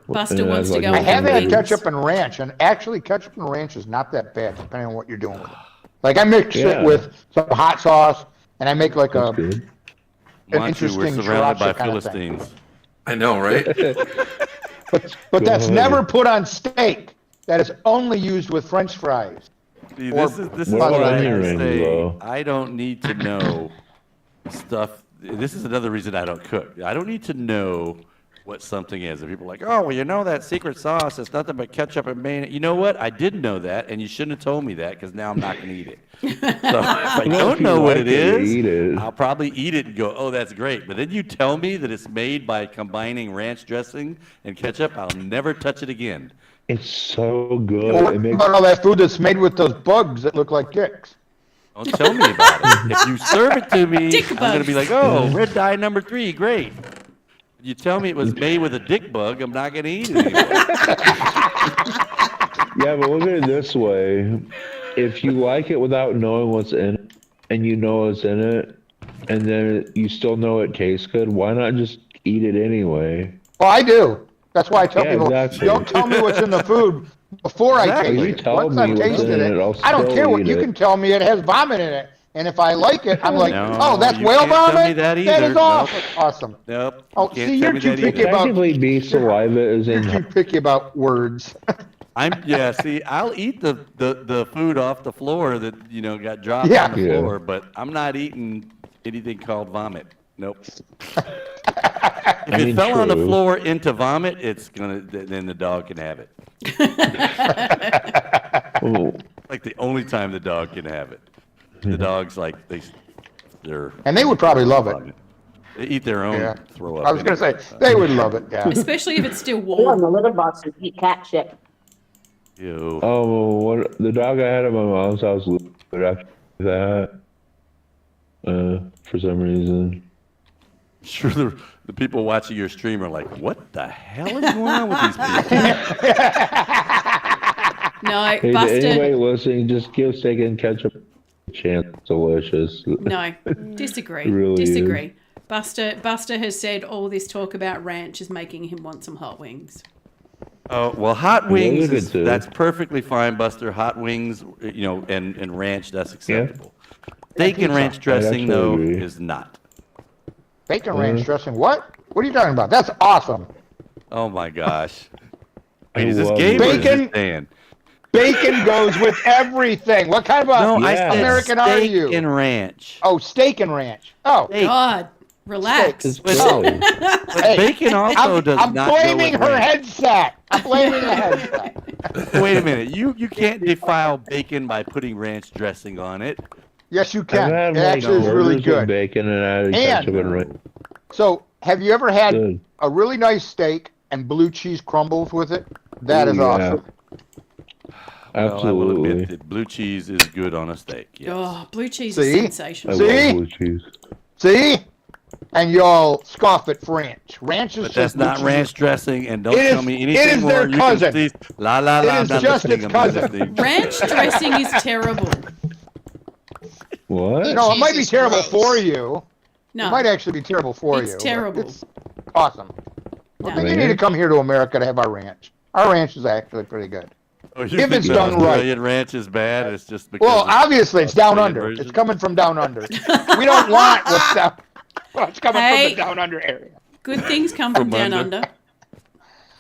Buster And it wants has, to go I with have the had wings. ketchup and ranch, and actually ketchup and ranch is not that bad, depending on what you're doing with it. Like I mix Yeah. it with some hot sauce, and I make like That's a good. an Manchu, we're interesting surrounded by sriracha kind of thing. Philistines. I know, right? But that's Go never ahead. put on steak. That is only used with French fries. See, Or this is what what about I onion rings, say. though? I don't need to know stuff. This is another reason I don't cook. I don't need to know what something is. And people are like, oh, well, you know that secret sauce is nothing but ketchup and mayonnaise. You know what? I did know that, and you shouldn't have told me that because now I'm not going to eat it. So if I Well, don't if you know what like it is, eat it. I'll probably eat it and go, oh, that's great. But then you tell me that it's made by combining ranch dressing and ketchup, I'll never touch it again. It's so good. What It makes about all that food that's made with those bugs that look like dicks? Don't tell me about it. If you serve it to me, Dick I'm going to be bugs. like, oh, red dye number 3, great. You tell me it was made with a dick bug, I'm not going to eat it anymore. Yeah, but look at it this way. If you like it without knowing what's in it, and you know what's in it, and then you still know it tastes good, why not just eat it anyway? Well, I do. That's why I tell Yeah, people, exactly. don't tell me what's in the food before I Exactly. taste You it. tell Once me I've what's tasted in it, it, I'll I don't still care what eat you it. can tell me. It has vomit in it, and if I like it, I'm like, No, oh, that's you whale can't tell me vomit. that That either. is Nope. awesome. Nope. Oh, you can't see, tell you're me too that picky either. about- Technically, beef saliva is You're in. too picky about words. See, I'll eat the food off the floor that, got dropped Yeah. on the Yeah. floor, but I'm not eating anything called vomit. Nope. If I it mean, fell on the true. floor into vomit, then the dog can have it. Oh, Like the only time the dog can have it. The dogs they're. And they would probably love it. vomit. They eat their own Yeah. throw up. I was going to say, they would love it, yeah. Especially if it's still On warm. the litter boxes eat cat shit. Ew. what the dog I had at my mom's house lived after that. For some reason. Sure, the people watching your stream are like, what the hell is going on with these people? No, Hey, to Buster. anybody listening, just give steak and ketchup a chance. It's delicious. No, disagree. Really is. Disagree. Buster has said all this talk about ranch is making him want some hot wings. Oh, well, hot wings, good too. that's perfectly fine, Buster. Hot wings, and ranch, that's acceptable. Steak and ranch dressing, actually though, agree. is not. Bacon ranch dressing, what? What are you talking about? That's awesome. Oh, my gosh. I Wait, is this love Gabe or is bacon. this Dan? Bacon goes with everything. What kind of a No, I said American are steak you? and ranch. Oh, steak and ranch. Oh, Steak. God, relax. It's Oh. good. But Hey, bacon also does I'm not blaming go with her ranch. headset. I'm blaming the headset. Wait a minute. You can't defile bacon by putting ranch dressing on it. Yes, you I've can. had It actually is burgers really with good. bacon and added And- ketchup and ranch. So, have you ever had Good. a really nice steak and blue cheese crumbles with it? That is Ooh, yeah. awesome. Well, I will admit Absolutely. that blue cheese is good on a steak. Yes. Oh, blue cheese See? is I sensational. See? love blue cheese. See? And y'all scoff at ranch. Ranch is But just that's blue not cheese. ranch dressing, and don't It tell is- me it anything is more. their You cousin. can cease. La la la. It I'm is not just listening. its I'm not cousin. listening. Ranch dressing is terrible. What? No, it might be Jesus, terrible gross. for you. No, It might actually be terrible for It's you. but terrible. It's awesome. Well, No. then you need to come here to America to have our ranch. Our ranch is actually pretty good. Oh, you If think it's the done right. Australian ranch is bad? It's just because. Well, it's obviously, it's down Australian under. version? It's coming from down under. We don't want what's coming from Hey. the down under area. good things come from From down under. under.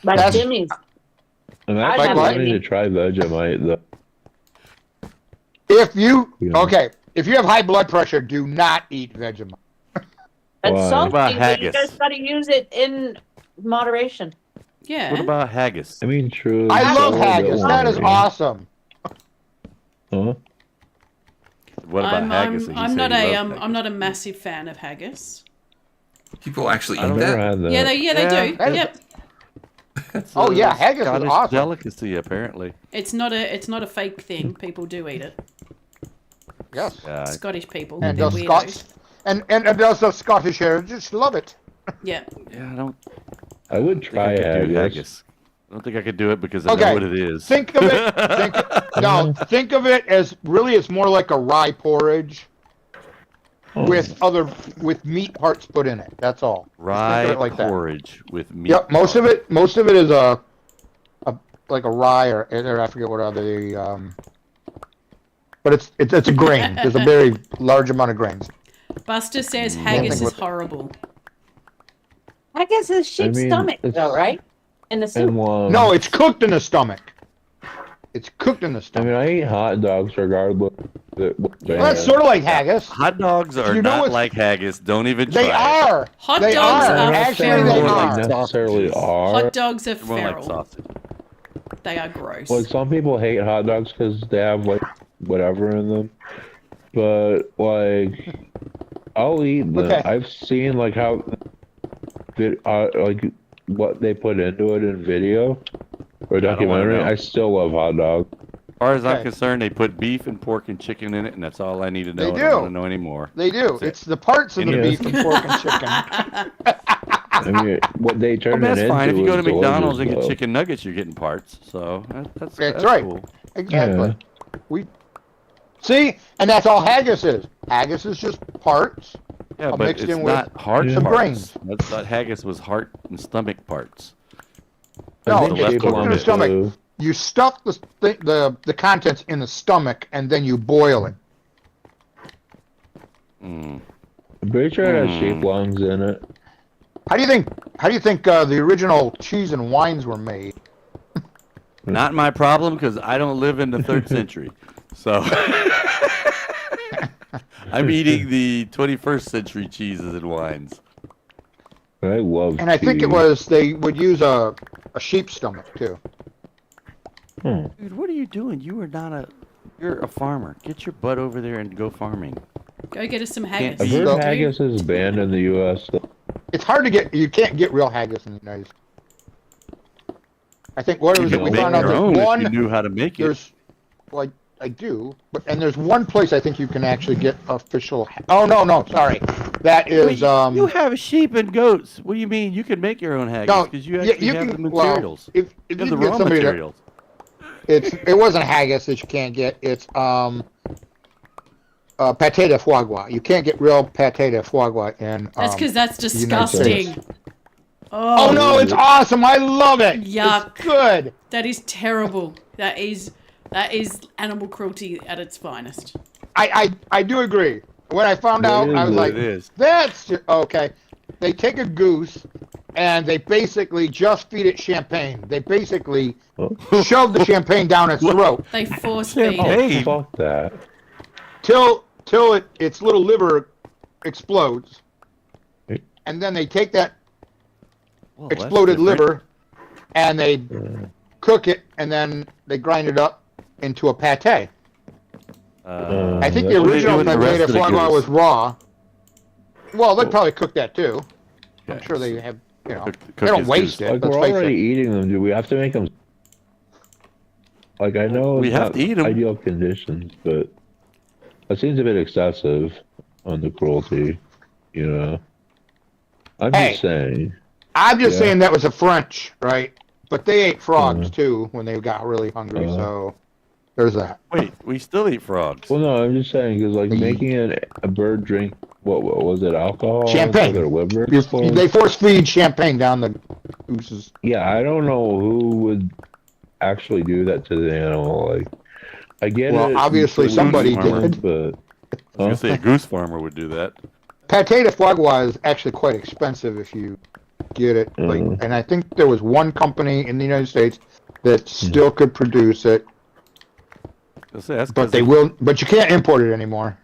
Like That's- Jimmy's. I'm I'd actually have wanting Jimmy. to try Vegemite though. If you Yeah. okay, if you have high blood pressure, do not eat Vegemite. It's Why? salty, What about but you haggis? just gotta use it in moderation. Yeah. What about haggis? I mean, true. I it's love a little haggis. bit That is watery. awesome. Huh? What about haggis? And he I'm said not he a loves I'm haggis. not a massive fan of haggis. People actually I've eat never that. had that. Yeah, they Yeah. do. That is- Yep. It's Oh, a yeah, haggis is Scottish awesome. delicacy, apparently. It's not a fake thing. People do eat it. Yes. Yeah. Scottish people. And they're those weirdos. Scots and those of Scottish heritage love it. Yeah. Yeah, I don't I would think try I could do haggis. haggis. I don't think I could do it because I Okay. know what it is. Think of it. Think of it as really it's more like a rye porridge Oh. with meat parts put in it. That's all. Just Rye think of it like that. porridge with meat. Yep. Most of it is a like a rye or I forget what other but it's a grain. There's a very large amount of grains. Buster says haggis think is horrible. Haggis is sheep's mean, stomach, it's- though, right? In the soup. And one. No, it's cooked in the stomach. It's cooked in the I stomach. mean, I eat hot dogs regardless. Of what they Well, that's have. sort of like haggis. Hot dogs are You know not what's- like haggis. Don't even They try it. are. Hot They dogs are. are Actually, feral. they More like are. necessarily Sausages. are. Hot dogs are They're more like feral. sausage. They are gross. Like some people hate hot dogs because they have like whatever in them, but like I'll eat them. Okay. I've seen like how like what they put into it in video or don't wanna documentary. know. I still love hot dogs. As far as I'm Okay. concerned, they put beef and pork and chicken in it, and that's all I need to know. They I don't want do. to know anymore. They do. That's it. It's the parts of the Yeah. beef and pork and chicken. I mean, what they Well, turn that's it fine. If into you go to is McDonald's delicious, and get though. chicken nuggets, you're getting parts. So that's right. cool. Exactly. We see, and that's all haggis is. Haggis is just parts. Yeah, All but mixed it's in with not heart some parts. brains. I thought haggis was heart and stomach parts. No, I think it's people cooked in the stomach. do. You stuff the contents in the stomach and then you boil it. Mm. I'm pretty sure it has Hmm. sheep lungs in it. How do you think the original cheese and wines were made? Not my problem because I don't live in the 3rd century. So I'm eating the 21st century cheeses and wines. I love And I think it cheese. was they would use a sheep stomach too. Dude, what are you doing? You're a farmer. Get your butt over there and go farming. Go get us some I've haggis. I've beef. heard So- haggis is banned in the U.S. It's hard to get. You can't get real haggis in the United States. I think what You was it? can We make found out your there's own if you one. knew how to make it. There's, well, I do, and there's one place I think you can actually get official. Oh no, sorry, that is You have sheep and goats. What do you mean? You can make your own haggis no. because you yeah, actually have the well, materials. if you you have the can get raw somebody that materials. it wasn't haggis that you can't get. It's pâté de foie gras. You can't get real pâté de foie gras in. That's because that's United States. disgusting. Oh Oh, no, it's awesome! I love it. Yuck. It's good. that is terrible. That is animal cruelty at its finest. I do agree. When I found What out, is I was it? like, It is. that's okay. They take a goose and they basically just feed it champagne. They basically shove the champagne down its throat They force feed Oh, it. Hey. fuck that. till its little liver explodes, Hey. and then they take that Well, that's exploded different. liver and they cook it, and then they grind it up into a pâté. I think the That's what they original do with the pâté rest de of the foie gras goose. was raw. Well, they'd probably cook that too. I'm Okay. sure they have, Cook they don't his waste goose. it. Like, Let's we're face already it. eating them. Do we have to make them? Like, I know We it's have not to eat 'em. ideal conditions, but that seems a bit excessive on the cruelty, you know? I'm Hey. just saying. I'm just Yeah. saying that was the French, right? But they ate frogs Uh-huh. too when they got really hungry. Uh-huh. So there's that. Wait, we still eat frogs. Well, no, I'm just saying, because, like, Mm. making a bird drink, what was it, alcohol? Champagne. So their liver You- explodes? They force feed champagne down the goose's. Yeah, I don't know who would actually do that to the animal. Like, I get Well, it. obviously Goose somebody farmer. did. But I was gonna say a goose farmer would do that. Pâté de foie gras is actually quite expensive if you get it. Like, Mhm. and I think there was one company in the United States that still could produce it, Let's say that's but because they will. But you can't import it anymore.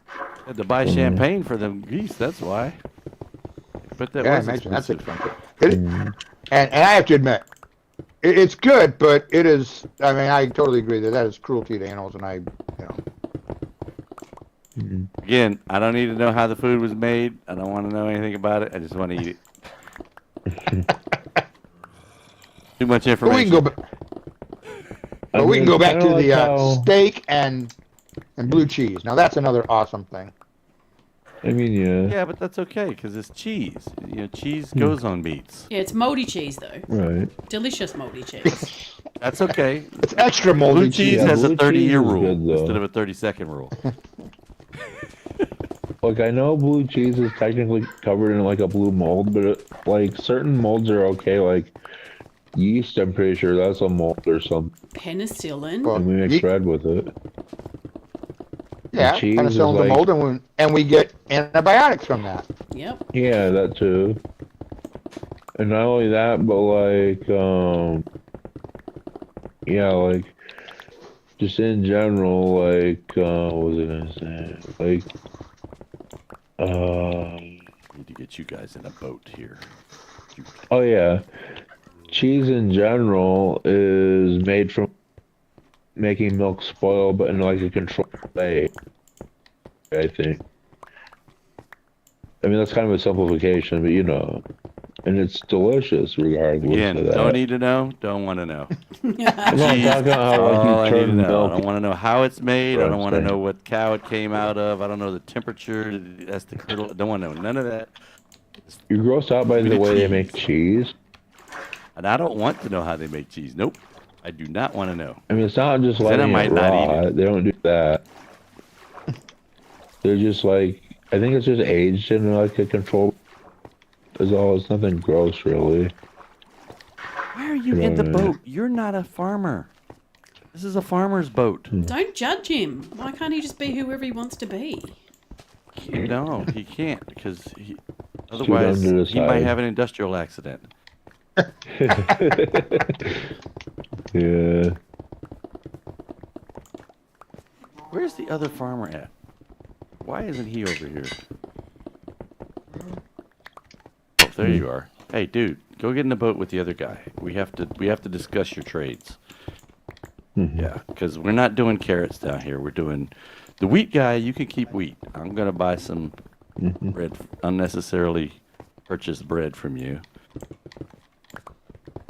had to buy champagne for them geese. That's why. But that Yeah, I was imagine that's expensive. expensive. And I have to admit, it's good, but it is. I mean, I totally agree that is cruelty to animals, and Again, I don't need to know how the food was made. I don't want to know anything about it. I just want to eat it. Too much But we information. can go. But we can go back to the steak and blue cheese. Now that's another awesome thing. I mean, yeah. Yeah, but that's okay because it's cheese. You know, cheese goes on meats. Yeah, it's moldy cheese though. Right. Delicious moldy cheese. That's okay. It's extra moldy Blue cheese Yeah, has a blue 30-year cheese is rule good, though. instead of a 30-second rule. Like, I know blue cheese is technically covered in, like, a blue mold, but, like, certain molds are okay. Like, yeast, I'm pretty sure that's a mold or something. Penicillin. Well, And we mix ye- bread with it. Yeah, cheese kind of is selling the like- mold, and we get antibiotics from that. Yep. Yeah, that too. And not only that, but, like, yeah, like, just in general, like, what was I gonna say? Like, Need to get you guys in a boat here. oh yeah, cheese in general is made from making milk spoil, but in like a controlled way, I think. I mean, that's kind of a simplification, but you know, and it's delicious regardless Again, of that. don't need to know, don't want to know. No, I'm talking about how like All I you need to turn know. I milk. don't want to know how it's made. I Right, don't want to same. know what cow it came out of. I don't know the temperature. That's the curdle. I don't want to know none of that. You're grossed out by Give me the the way they make cheese. cheese. And I don't want to know how they make cheese. Nope. I do not want to know. I mean, it's not just Then I letting it might not eat raw. They don't do that. They're just like, I think it's just aged in like a controlled. Is all. It's nothing gross, really. Why are you in the boat? You're not a farmer. This is a farmer's boat. Don't judge him. Why can't he just be whoever he wants to be? No, he can't because too otherwise dumb to he might decide. have an industrial accident. Yeah. Where's the other farmer at? Why isn't he over here? Oh, there you are. Hey, dude, go get in the boat with the other guy. We have to discuss your trades. Yeah, because we're not doing carrots down here. We're doing the wheat guy. You can keep wheat. I'm gonna buy some bread, unnecessarily purchased bread from you.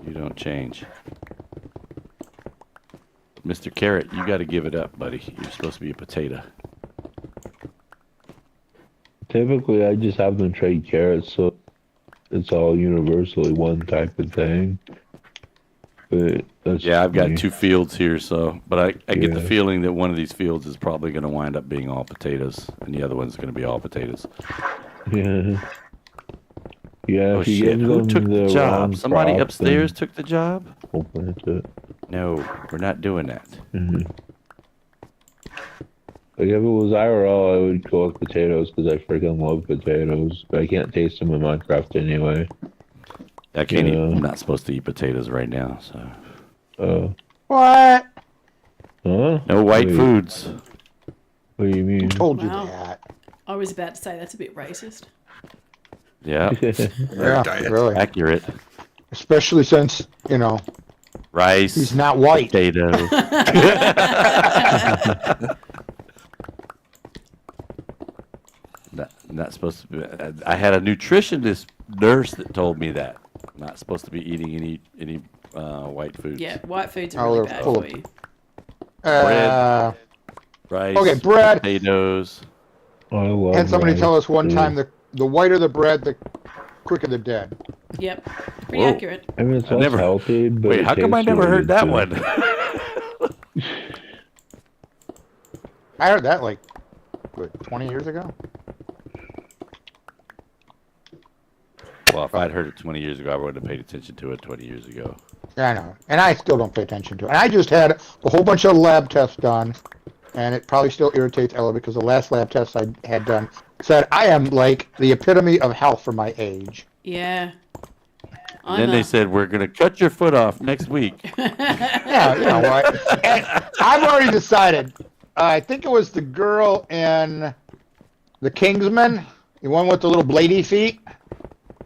You don't change. Mr. Carrot, you got to give it up, buddy. You're supposed to be a potato. Typically, I just have them trade carrots, so it's all universally one type of thing. But that's Yeah, I've got me. 2 fields here, so but I get the Yeah. feeling that one of these fields is probably going to wind up being all potatoes, and the other one's going to be all potatoes. Yeah. Yeah. Oh if you shit! give Who them took the wrong job? Somebody crop, upstairs then took the job? we'll plant it. No, we're not doing that. Like if it was IRL, I would go with potatoes because I freaking love potatoes, but I can't taste them in Minecraft anyway. I can't eat. Yeah. I'm not supposed to eat potatoes right now, so What? Huh? no white Wait, foods. What do you mean? Told you Wow. that. I was about to say that's a bit racist. Yeah, Yeah, diet. really. accurate. Especially since, you know, Rice. he's not white. Potato. Not supposed to be. I had a nutritionist nurse that told me that. Not supposed to be eating any white foods. Yeah, white foods are Oh, really they're bad full for of- you. Rice. Okay, bread. Potatoes. I love Had somebody rice, tell us one too. time the whiter the bread, the quicker the dead. Yep, pretty Whoa. accurate. I mean, it's I less never- healthy, but Wait, it how come I tastes never really heard good, that too. one? I heard that like, what, 20 years ago? Well, if I'd heard it 20 years ago, I would have paid attention to it 20 years ago. Yeah, I know. And I still don't pay attention to it. And I just had a whole bunch of lab tests done, and it probably still irritates Ella because the last lab test I had done said I am like the epitome of health for my age. Yeah. And then they said, we're going to cut your foot off next week. Yeah, you know what? And I've already decided. I think it was the girl in The Kingsman, the one with the little bladey feet.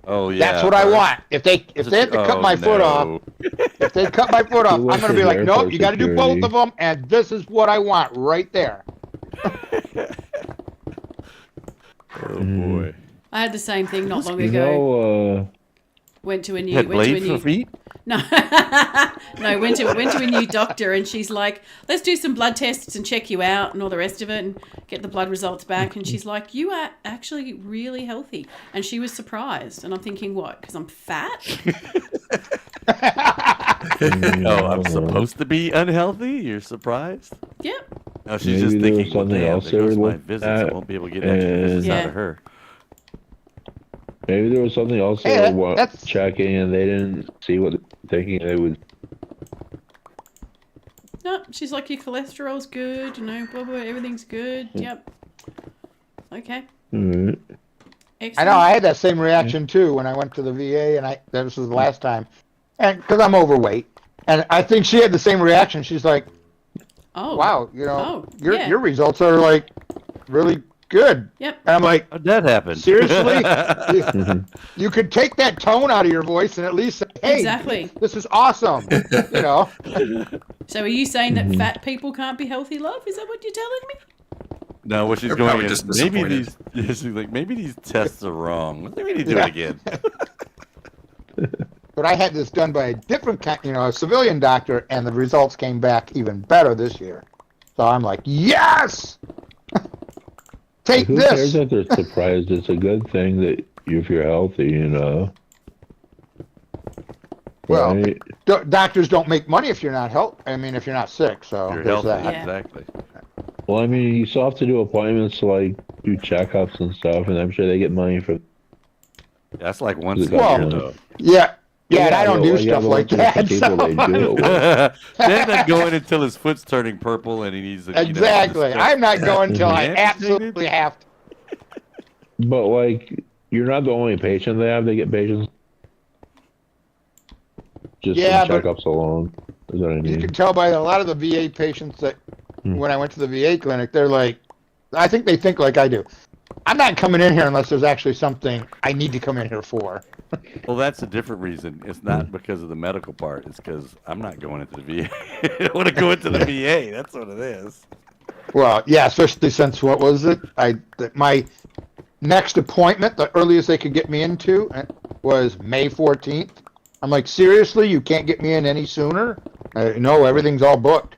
Oh, yeah. That's what I want. If they have to cut my foot off, if they cut my foot off, Who I'm wants going to be his like, nope, airport you got to do security? both of them, and this is what I want right there. Oh, boy. I had the same thing not long You ago. know, Went to a You new had went to a blade for new feet? no no went to a new doctor, and she's like, let's do some blood tests and check you out and all the rest of it and get the blood results back. And she's like, you are actually really healthy. And she was surprised, and I'm thinking, what, because I'm fat? Oh, I'm supposed to be unhealthy? You're surprised? Yep. No, she's Maybe just there was thinking, well, something damn, else there they goes were my looking visits. I at, won't be able to get extra visits out Yeah. of her. maybe there was something else Hey, they were that's- checking and they didn't see what they were thinking they would. No, she's like, your cholesterol's good, you know, blah, blah, everything's good. Yep. Okay. Alright. Excellent. I know, I had that same reaction too when I went to the VA, and this was the last time, and because I'm overweight, and I think she had the same reaction. She's like, Oh. wow, Oh, your yeah. your results are like really good. Yep. And I'm like, How'd that happen? seriously? Mhm. You could take that tone out of your voice and at least say, hey, Exactly. this is awesome. So are you saying that Mhm. fat people can't be healthy, love? Is that what you're telling me? No, what she's They're going probably is just maybe disappointed. these. She's like, maybe these tests are wrong. Let me do Yeah. it again. But I had this done by a different kind, a civilian doctor, and the results came back even better this year. So I'm like, yes! Take Who this! cares if they're surprised? It's a good thing that if you're healthy. Well, Right? doctors don't make money if you're not if you're not sick. So You're there's healthy, that. Yeah. exactly. Well, I mean, you still have to do appointments to like do checkups and stuff, and I'm sure they get money for. That's like once a Well, year, though. Yeah, and I don't but, do like, yeah, stuff but like once there's that. some people So they do it with. Dan's not going until his foot's turning purple and he needs to. exactly, discuss- I'm not going until I Yeah. absolutely have to. But like, you're not the only patient they have. They get patients just Yeah, from but checkups alone. Is what I You mean. can tell by a lot of the VA patients that when I went to the VA clinic, they're like, I think they think like I do. I'm not coming in here unless there's actually something I need to come in here for. Well, that's a different reason. It's not because of the medical part. It's because I'm not going into the VA. I want to go into the VA. That's what it is. Well, yeah, especially since what was it? My next appointment, the earliest they could get me into, was May 14th. I'm like, seriously, you can't get me in any sooner? No, everything's all booked.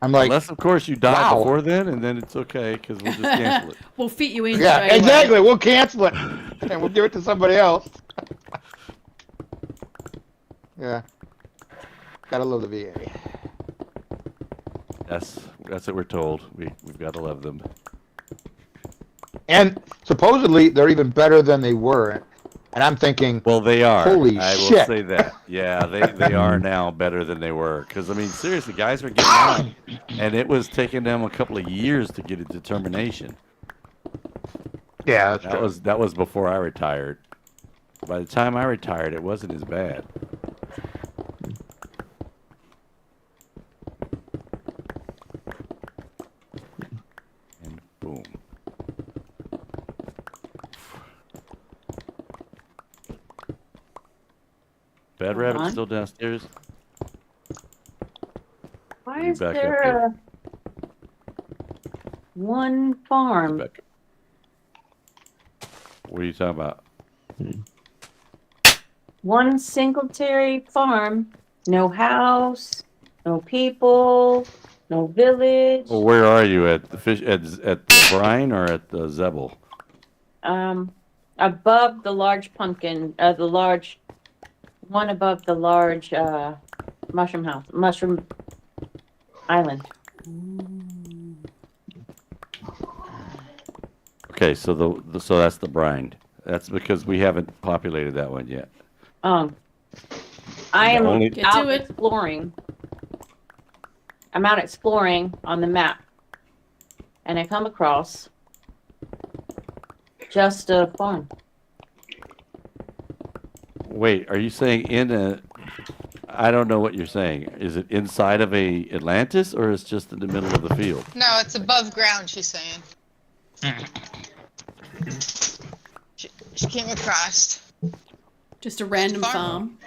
I'm like, Unless, of course, you die wow. before then, and then it's okay because we'll just cancel it. We'll fit you in yeah, straight away. exactly. We'll cancel it and we'll give it to somebody else. Yeah, gotta love the VA. That's what we're told. We've got to love them. And supposedly they're even better than they were. And I'm thinking, Well, they are. Holy I will shit. say that. Yeah, they are now better than they were. Because I mean, seriously, guys were getting out, and it was taking them a couple of years to get a determination. yeah, that's true. That was before I retired. By the time I retired, it wasn't as bad. And boom. Bad Hold Rabbit's on. still downstairs. Why You is back up there here. one farm? Back. What are you talking about? One Singletary farm, no house, no people, no village. Well, where are you at the fish at the brine or at the Zebel? Above the large pumpkin, the large one above the large mushroom island. Okay, so so that's the brine. That's because we haven't populated that one yet. I The am only- Get out to it. exploring. I'm out exploring on the map, and I come across just a farm. Wait, are you saying in a? I don't know what you're saying. Is it inside of a Atlantis or is it just in the middle of the field? No, it's above ground, she's saying. She came across. Just a random Farm. farm.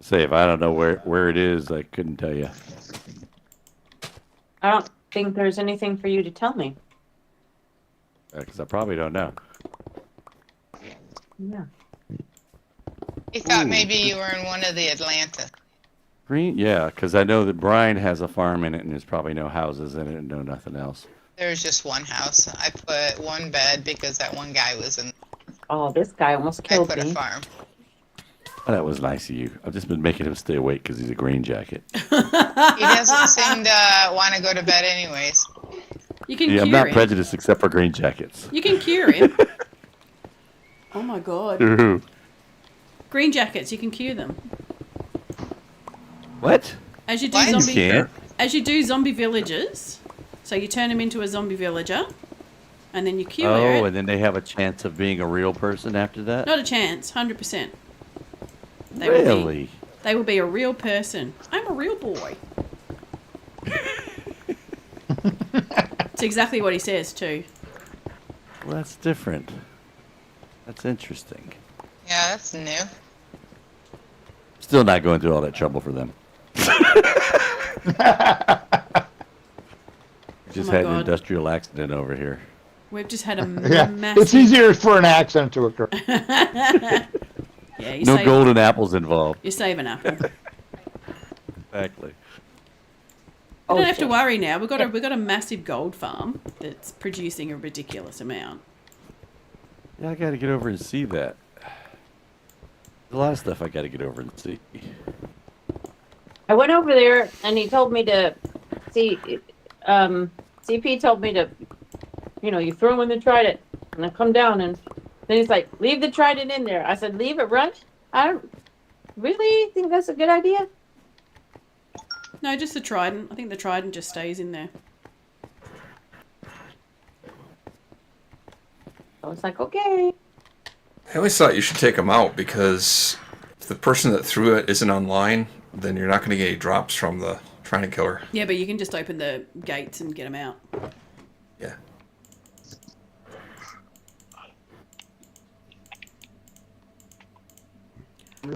Say if I don't know where it is, I couldn't tell you. I don't think there's anything for you to tell me. Because I probably don't know. Yeah. He thought Ooh. maybe you were in one of the Atlanta. Green, yeah, because I know that Brine has a farm in it, and there's probably no houses in it and no nothing else. There's just one house. I put one bed because that one guy was in. Oh, this guy almost I killed put a me. farm. Oh, that was nice of you. I've just been making him stay awake because he's a green jacket. He doesn't seem to want to go to bed anyways. You can Yeah, I'm cure not him. prejudiced except for green jackets. You can cure him. Oh my god. Ooh. Green jackets, you can cure them. What? As you do What? You zombie can't. as you do zombie villages. So you turn them into a zombie villager and then you cure Oh, it. and then they have a chance of being a real person after that? Not a chance, 100%. They Really? They will be a real person. I'm a real boy. It's exactly what he says too. Well, that's different. That's interesting. Yeah, that's new. Still not going through all that trouble for them. Just my had an God. industrial accident over here. We've just had a Yeah, massive. it's easier for an accident to occur. Yeah, you No save, golden apples involved. You save an apple. You Exactly. don't have to worry now. We've got a massive gold farm that's producing a ridiculous amount. Yeah, I got to get over and see that. There's a lot of stuff I got to get over and see. I went over there and he told me to see. CP told me to, you throw in the trident and I come down and then he's like, leave the trident in there. I said, leave it run. I don't really think that's a good idea. No, just the trident. I think the trident just stays in there. I was like, okay. I always thought you should take them out because if the person that threw it isn't online, then you're not going to get any drops from the trident killer. Yeah, but you can just open the gates and get them out. Yeah.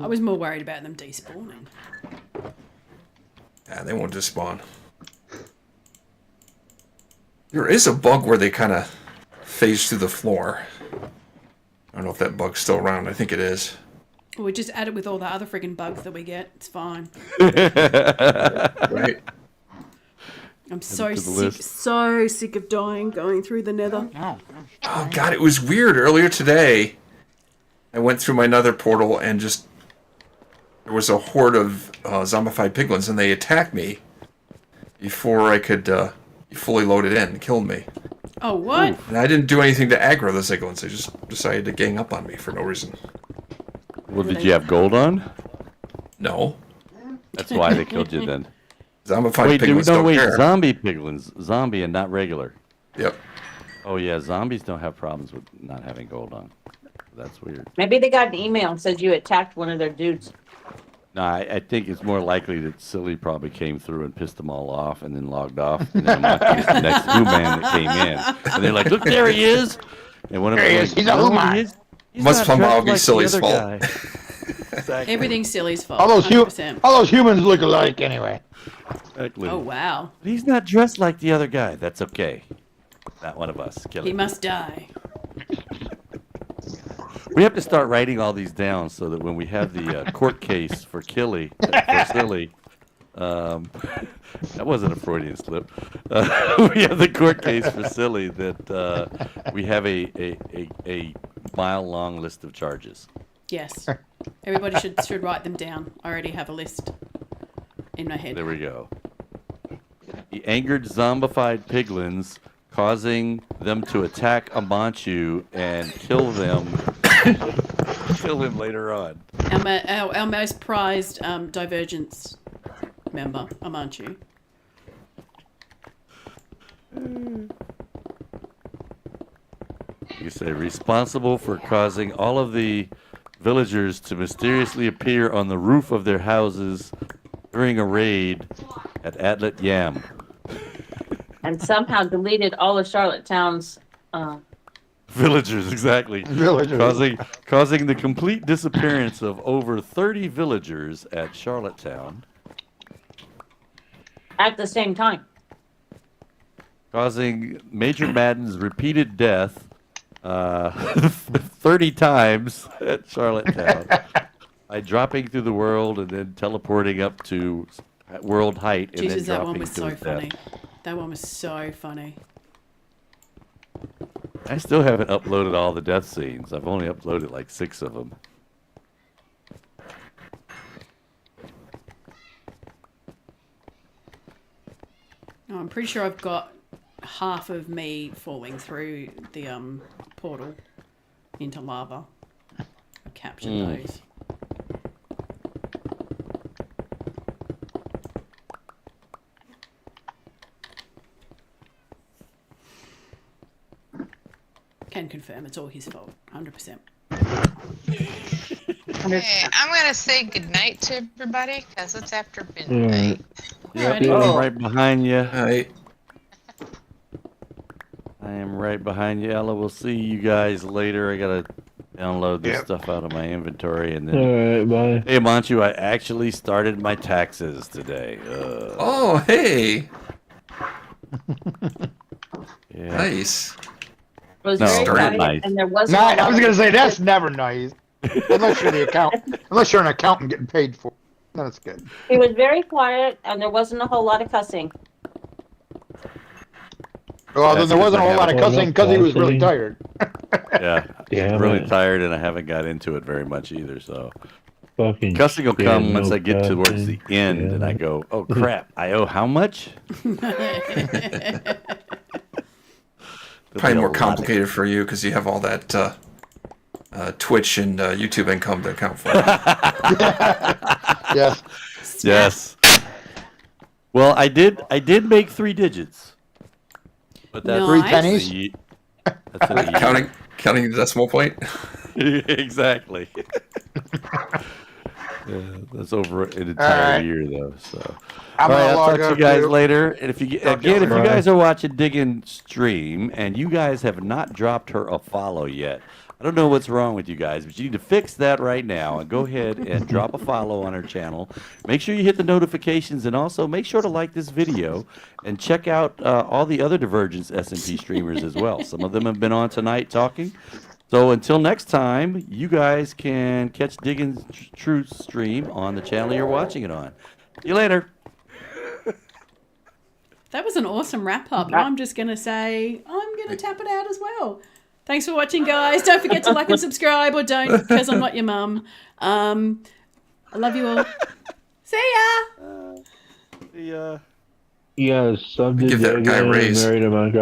I was more worried about them despawning. Yeah, they won't just spawn. There is a bug where they kind of phase through the floor. I don't know if that bug's still around. I think it is. We just add it with all the other friggin' bugs that we get. It's fine. Right. I'm so to the sick, list. so sick of dying going through the nether. Oh god, it was weird. Earlier today, I went through my nether portal and just there was a horde of zombified piglins, and they attacked me before I could fully load it in and killed me. Oh, what? And I didn't do anything to aggro the piglins. They just decided to gang up on me for no reason. Well, did you have gold on? No. That's why they killed you then. Zombified Wait, piglins don't care. zombie piglins. Zombie and not regular. Yep. Oh, yeah, zombies don't have problems with not having gold on. That's weird. Maybe they got an email and said you attacked one of their dudes. No, I think it's more likely that Silly probably came through and pissed them all off and then logged off. And then Amonte was the next Who-Man that came in. And they're like, look, there he is. And one of them There he was is. like, He's a "No, Who-Man." he is- he's Must not somehow dressed be like the Silly's other fault. guy." Exactly. Everything's Silly's fault. All those 100%. humans look alike anyway. Exactly. Oh, wow. He's not dressed like the other guy. That's okay. Not one of us. Kill He him. must die. We have to start writing all these down so that when we have the court case for Silly, that wasn't a Freudian slip. We have the court case for Silly that we have a mile-long list of charges. Yes. Everybody should write them down. I already have a list in my head. There we go. He angered zombified piglins, causing them to attack Amanchu and kill them. Kill him later on. Our most prized Divergence member, Amanchu. You say responsible for causing all of the villagers to mysteriously appear on the roof of their houses during a raid at Atlet Yam. And somehow deleted all of Charlottetown's. Villagers, exactly. Villagers. Causing the complete disappearance of over 30 villagers at Charlottetown. At the same time. Causing Major Madden's repeated death 30 times at Charlottetown by dropping through the world and then teleporting up to world height and Jesus, then that one dropping was to so his funny. death. That one was so funny. I still haven't uploaded all the death scenes. I've only uploaded like 6 of them. Oh, I'm pretty sure I've got half of me falling through the portal into lava. I've captured those. Can confirm it's all his fault, 100%. Okay, I'm gonna say goodnight to everybody because it's after midnight. Yep, Alrighty. I'm right behind you. Alright. am right behind you, Ella. We'll see you guys later. I gotta download this Yep. stuff out of my inventory and All then. right, bye. Hey, Manchu, I actually started my taxes today. Oh, hey, Yeah. nice. It was No, very not quiet, nice. and there wasn't. Nah, a lot I was of- gonna say that's never nice, unless you're an accountant getting paid for. No, that's good. It was very quiet, and there wasn't a whole lot of cussing. Well, then That's there 'cause wasn't I a whole lot of haven't- cussing because he was really Cussing. tired. Yeah, Damn really it. tired, and I haven't got into it very much either. So Fucking cussing will come damn once no I get towards the cussing. end, Damn and I it. go, "Oh crap! I owe how much?" Probably more There'll be a lot of- complicated for you because you have all that Twitch and YouTube income to account for. Yes. Yes. Well, I did make 3 digits, but that's Three Nice. pennies? That's in a year. counting the decimal point. Exactly. Yeah, that's over an entire Alright. year though. So, I'm all right, gonna I'll log talk to you up guys too. later. And if you Talk to you again, if you later. guys are watching Diggin Stream and you guys have not dropped her a follow yet, I don't know what's wrong with you guys, but you need to fix that right now and go ahead and drop a follow on her channel. Make sure you hit the notifications and also make sure to like this video and check out all the other Divergence SMP streamers as well. Some of them have been on tonight talking. So until next time, you guys can catch Diggin Truth stream on the channel you're watching it on. See you later. That was an awesome wrap up. And I'm just going to say, I'm going to tap it out as well. Thanks for watching, guys. Don't forget to like and subscribe, or don't, because I'm not your mum. I love you all. See ya. See ya. Yes, some did Give that guy a Diggin and raise. married a Minecraft.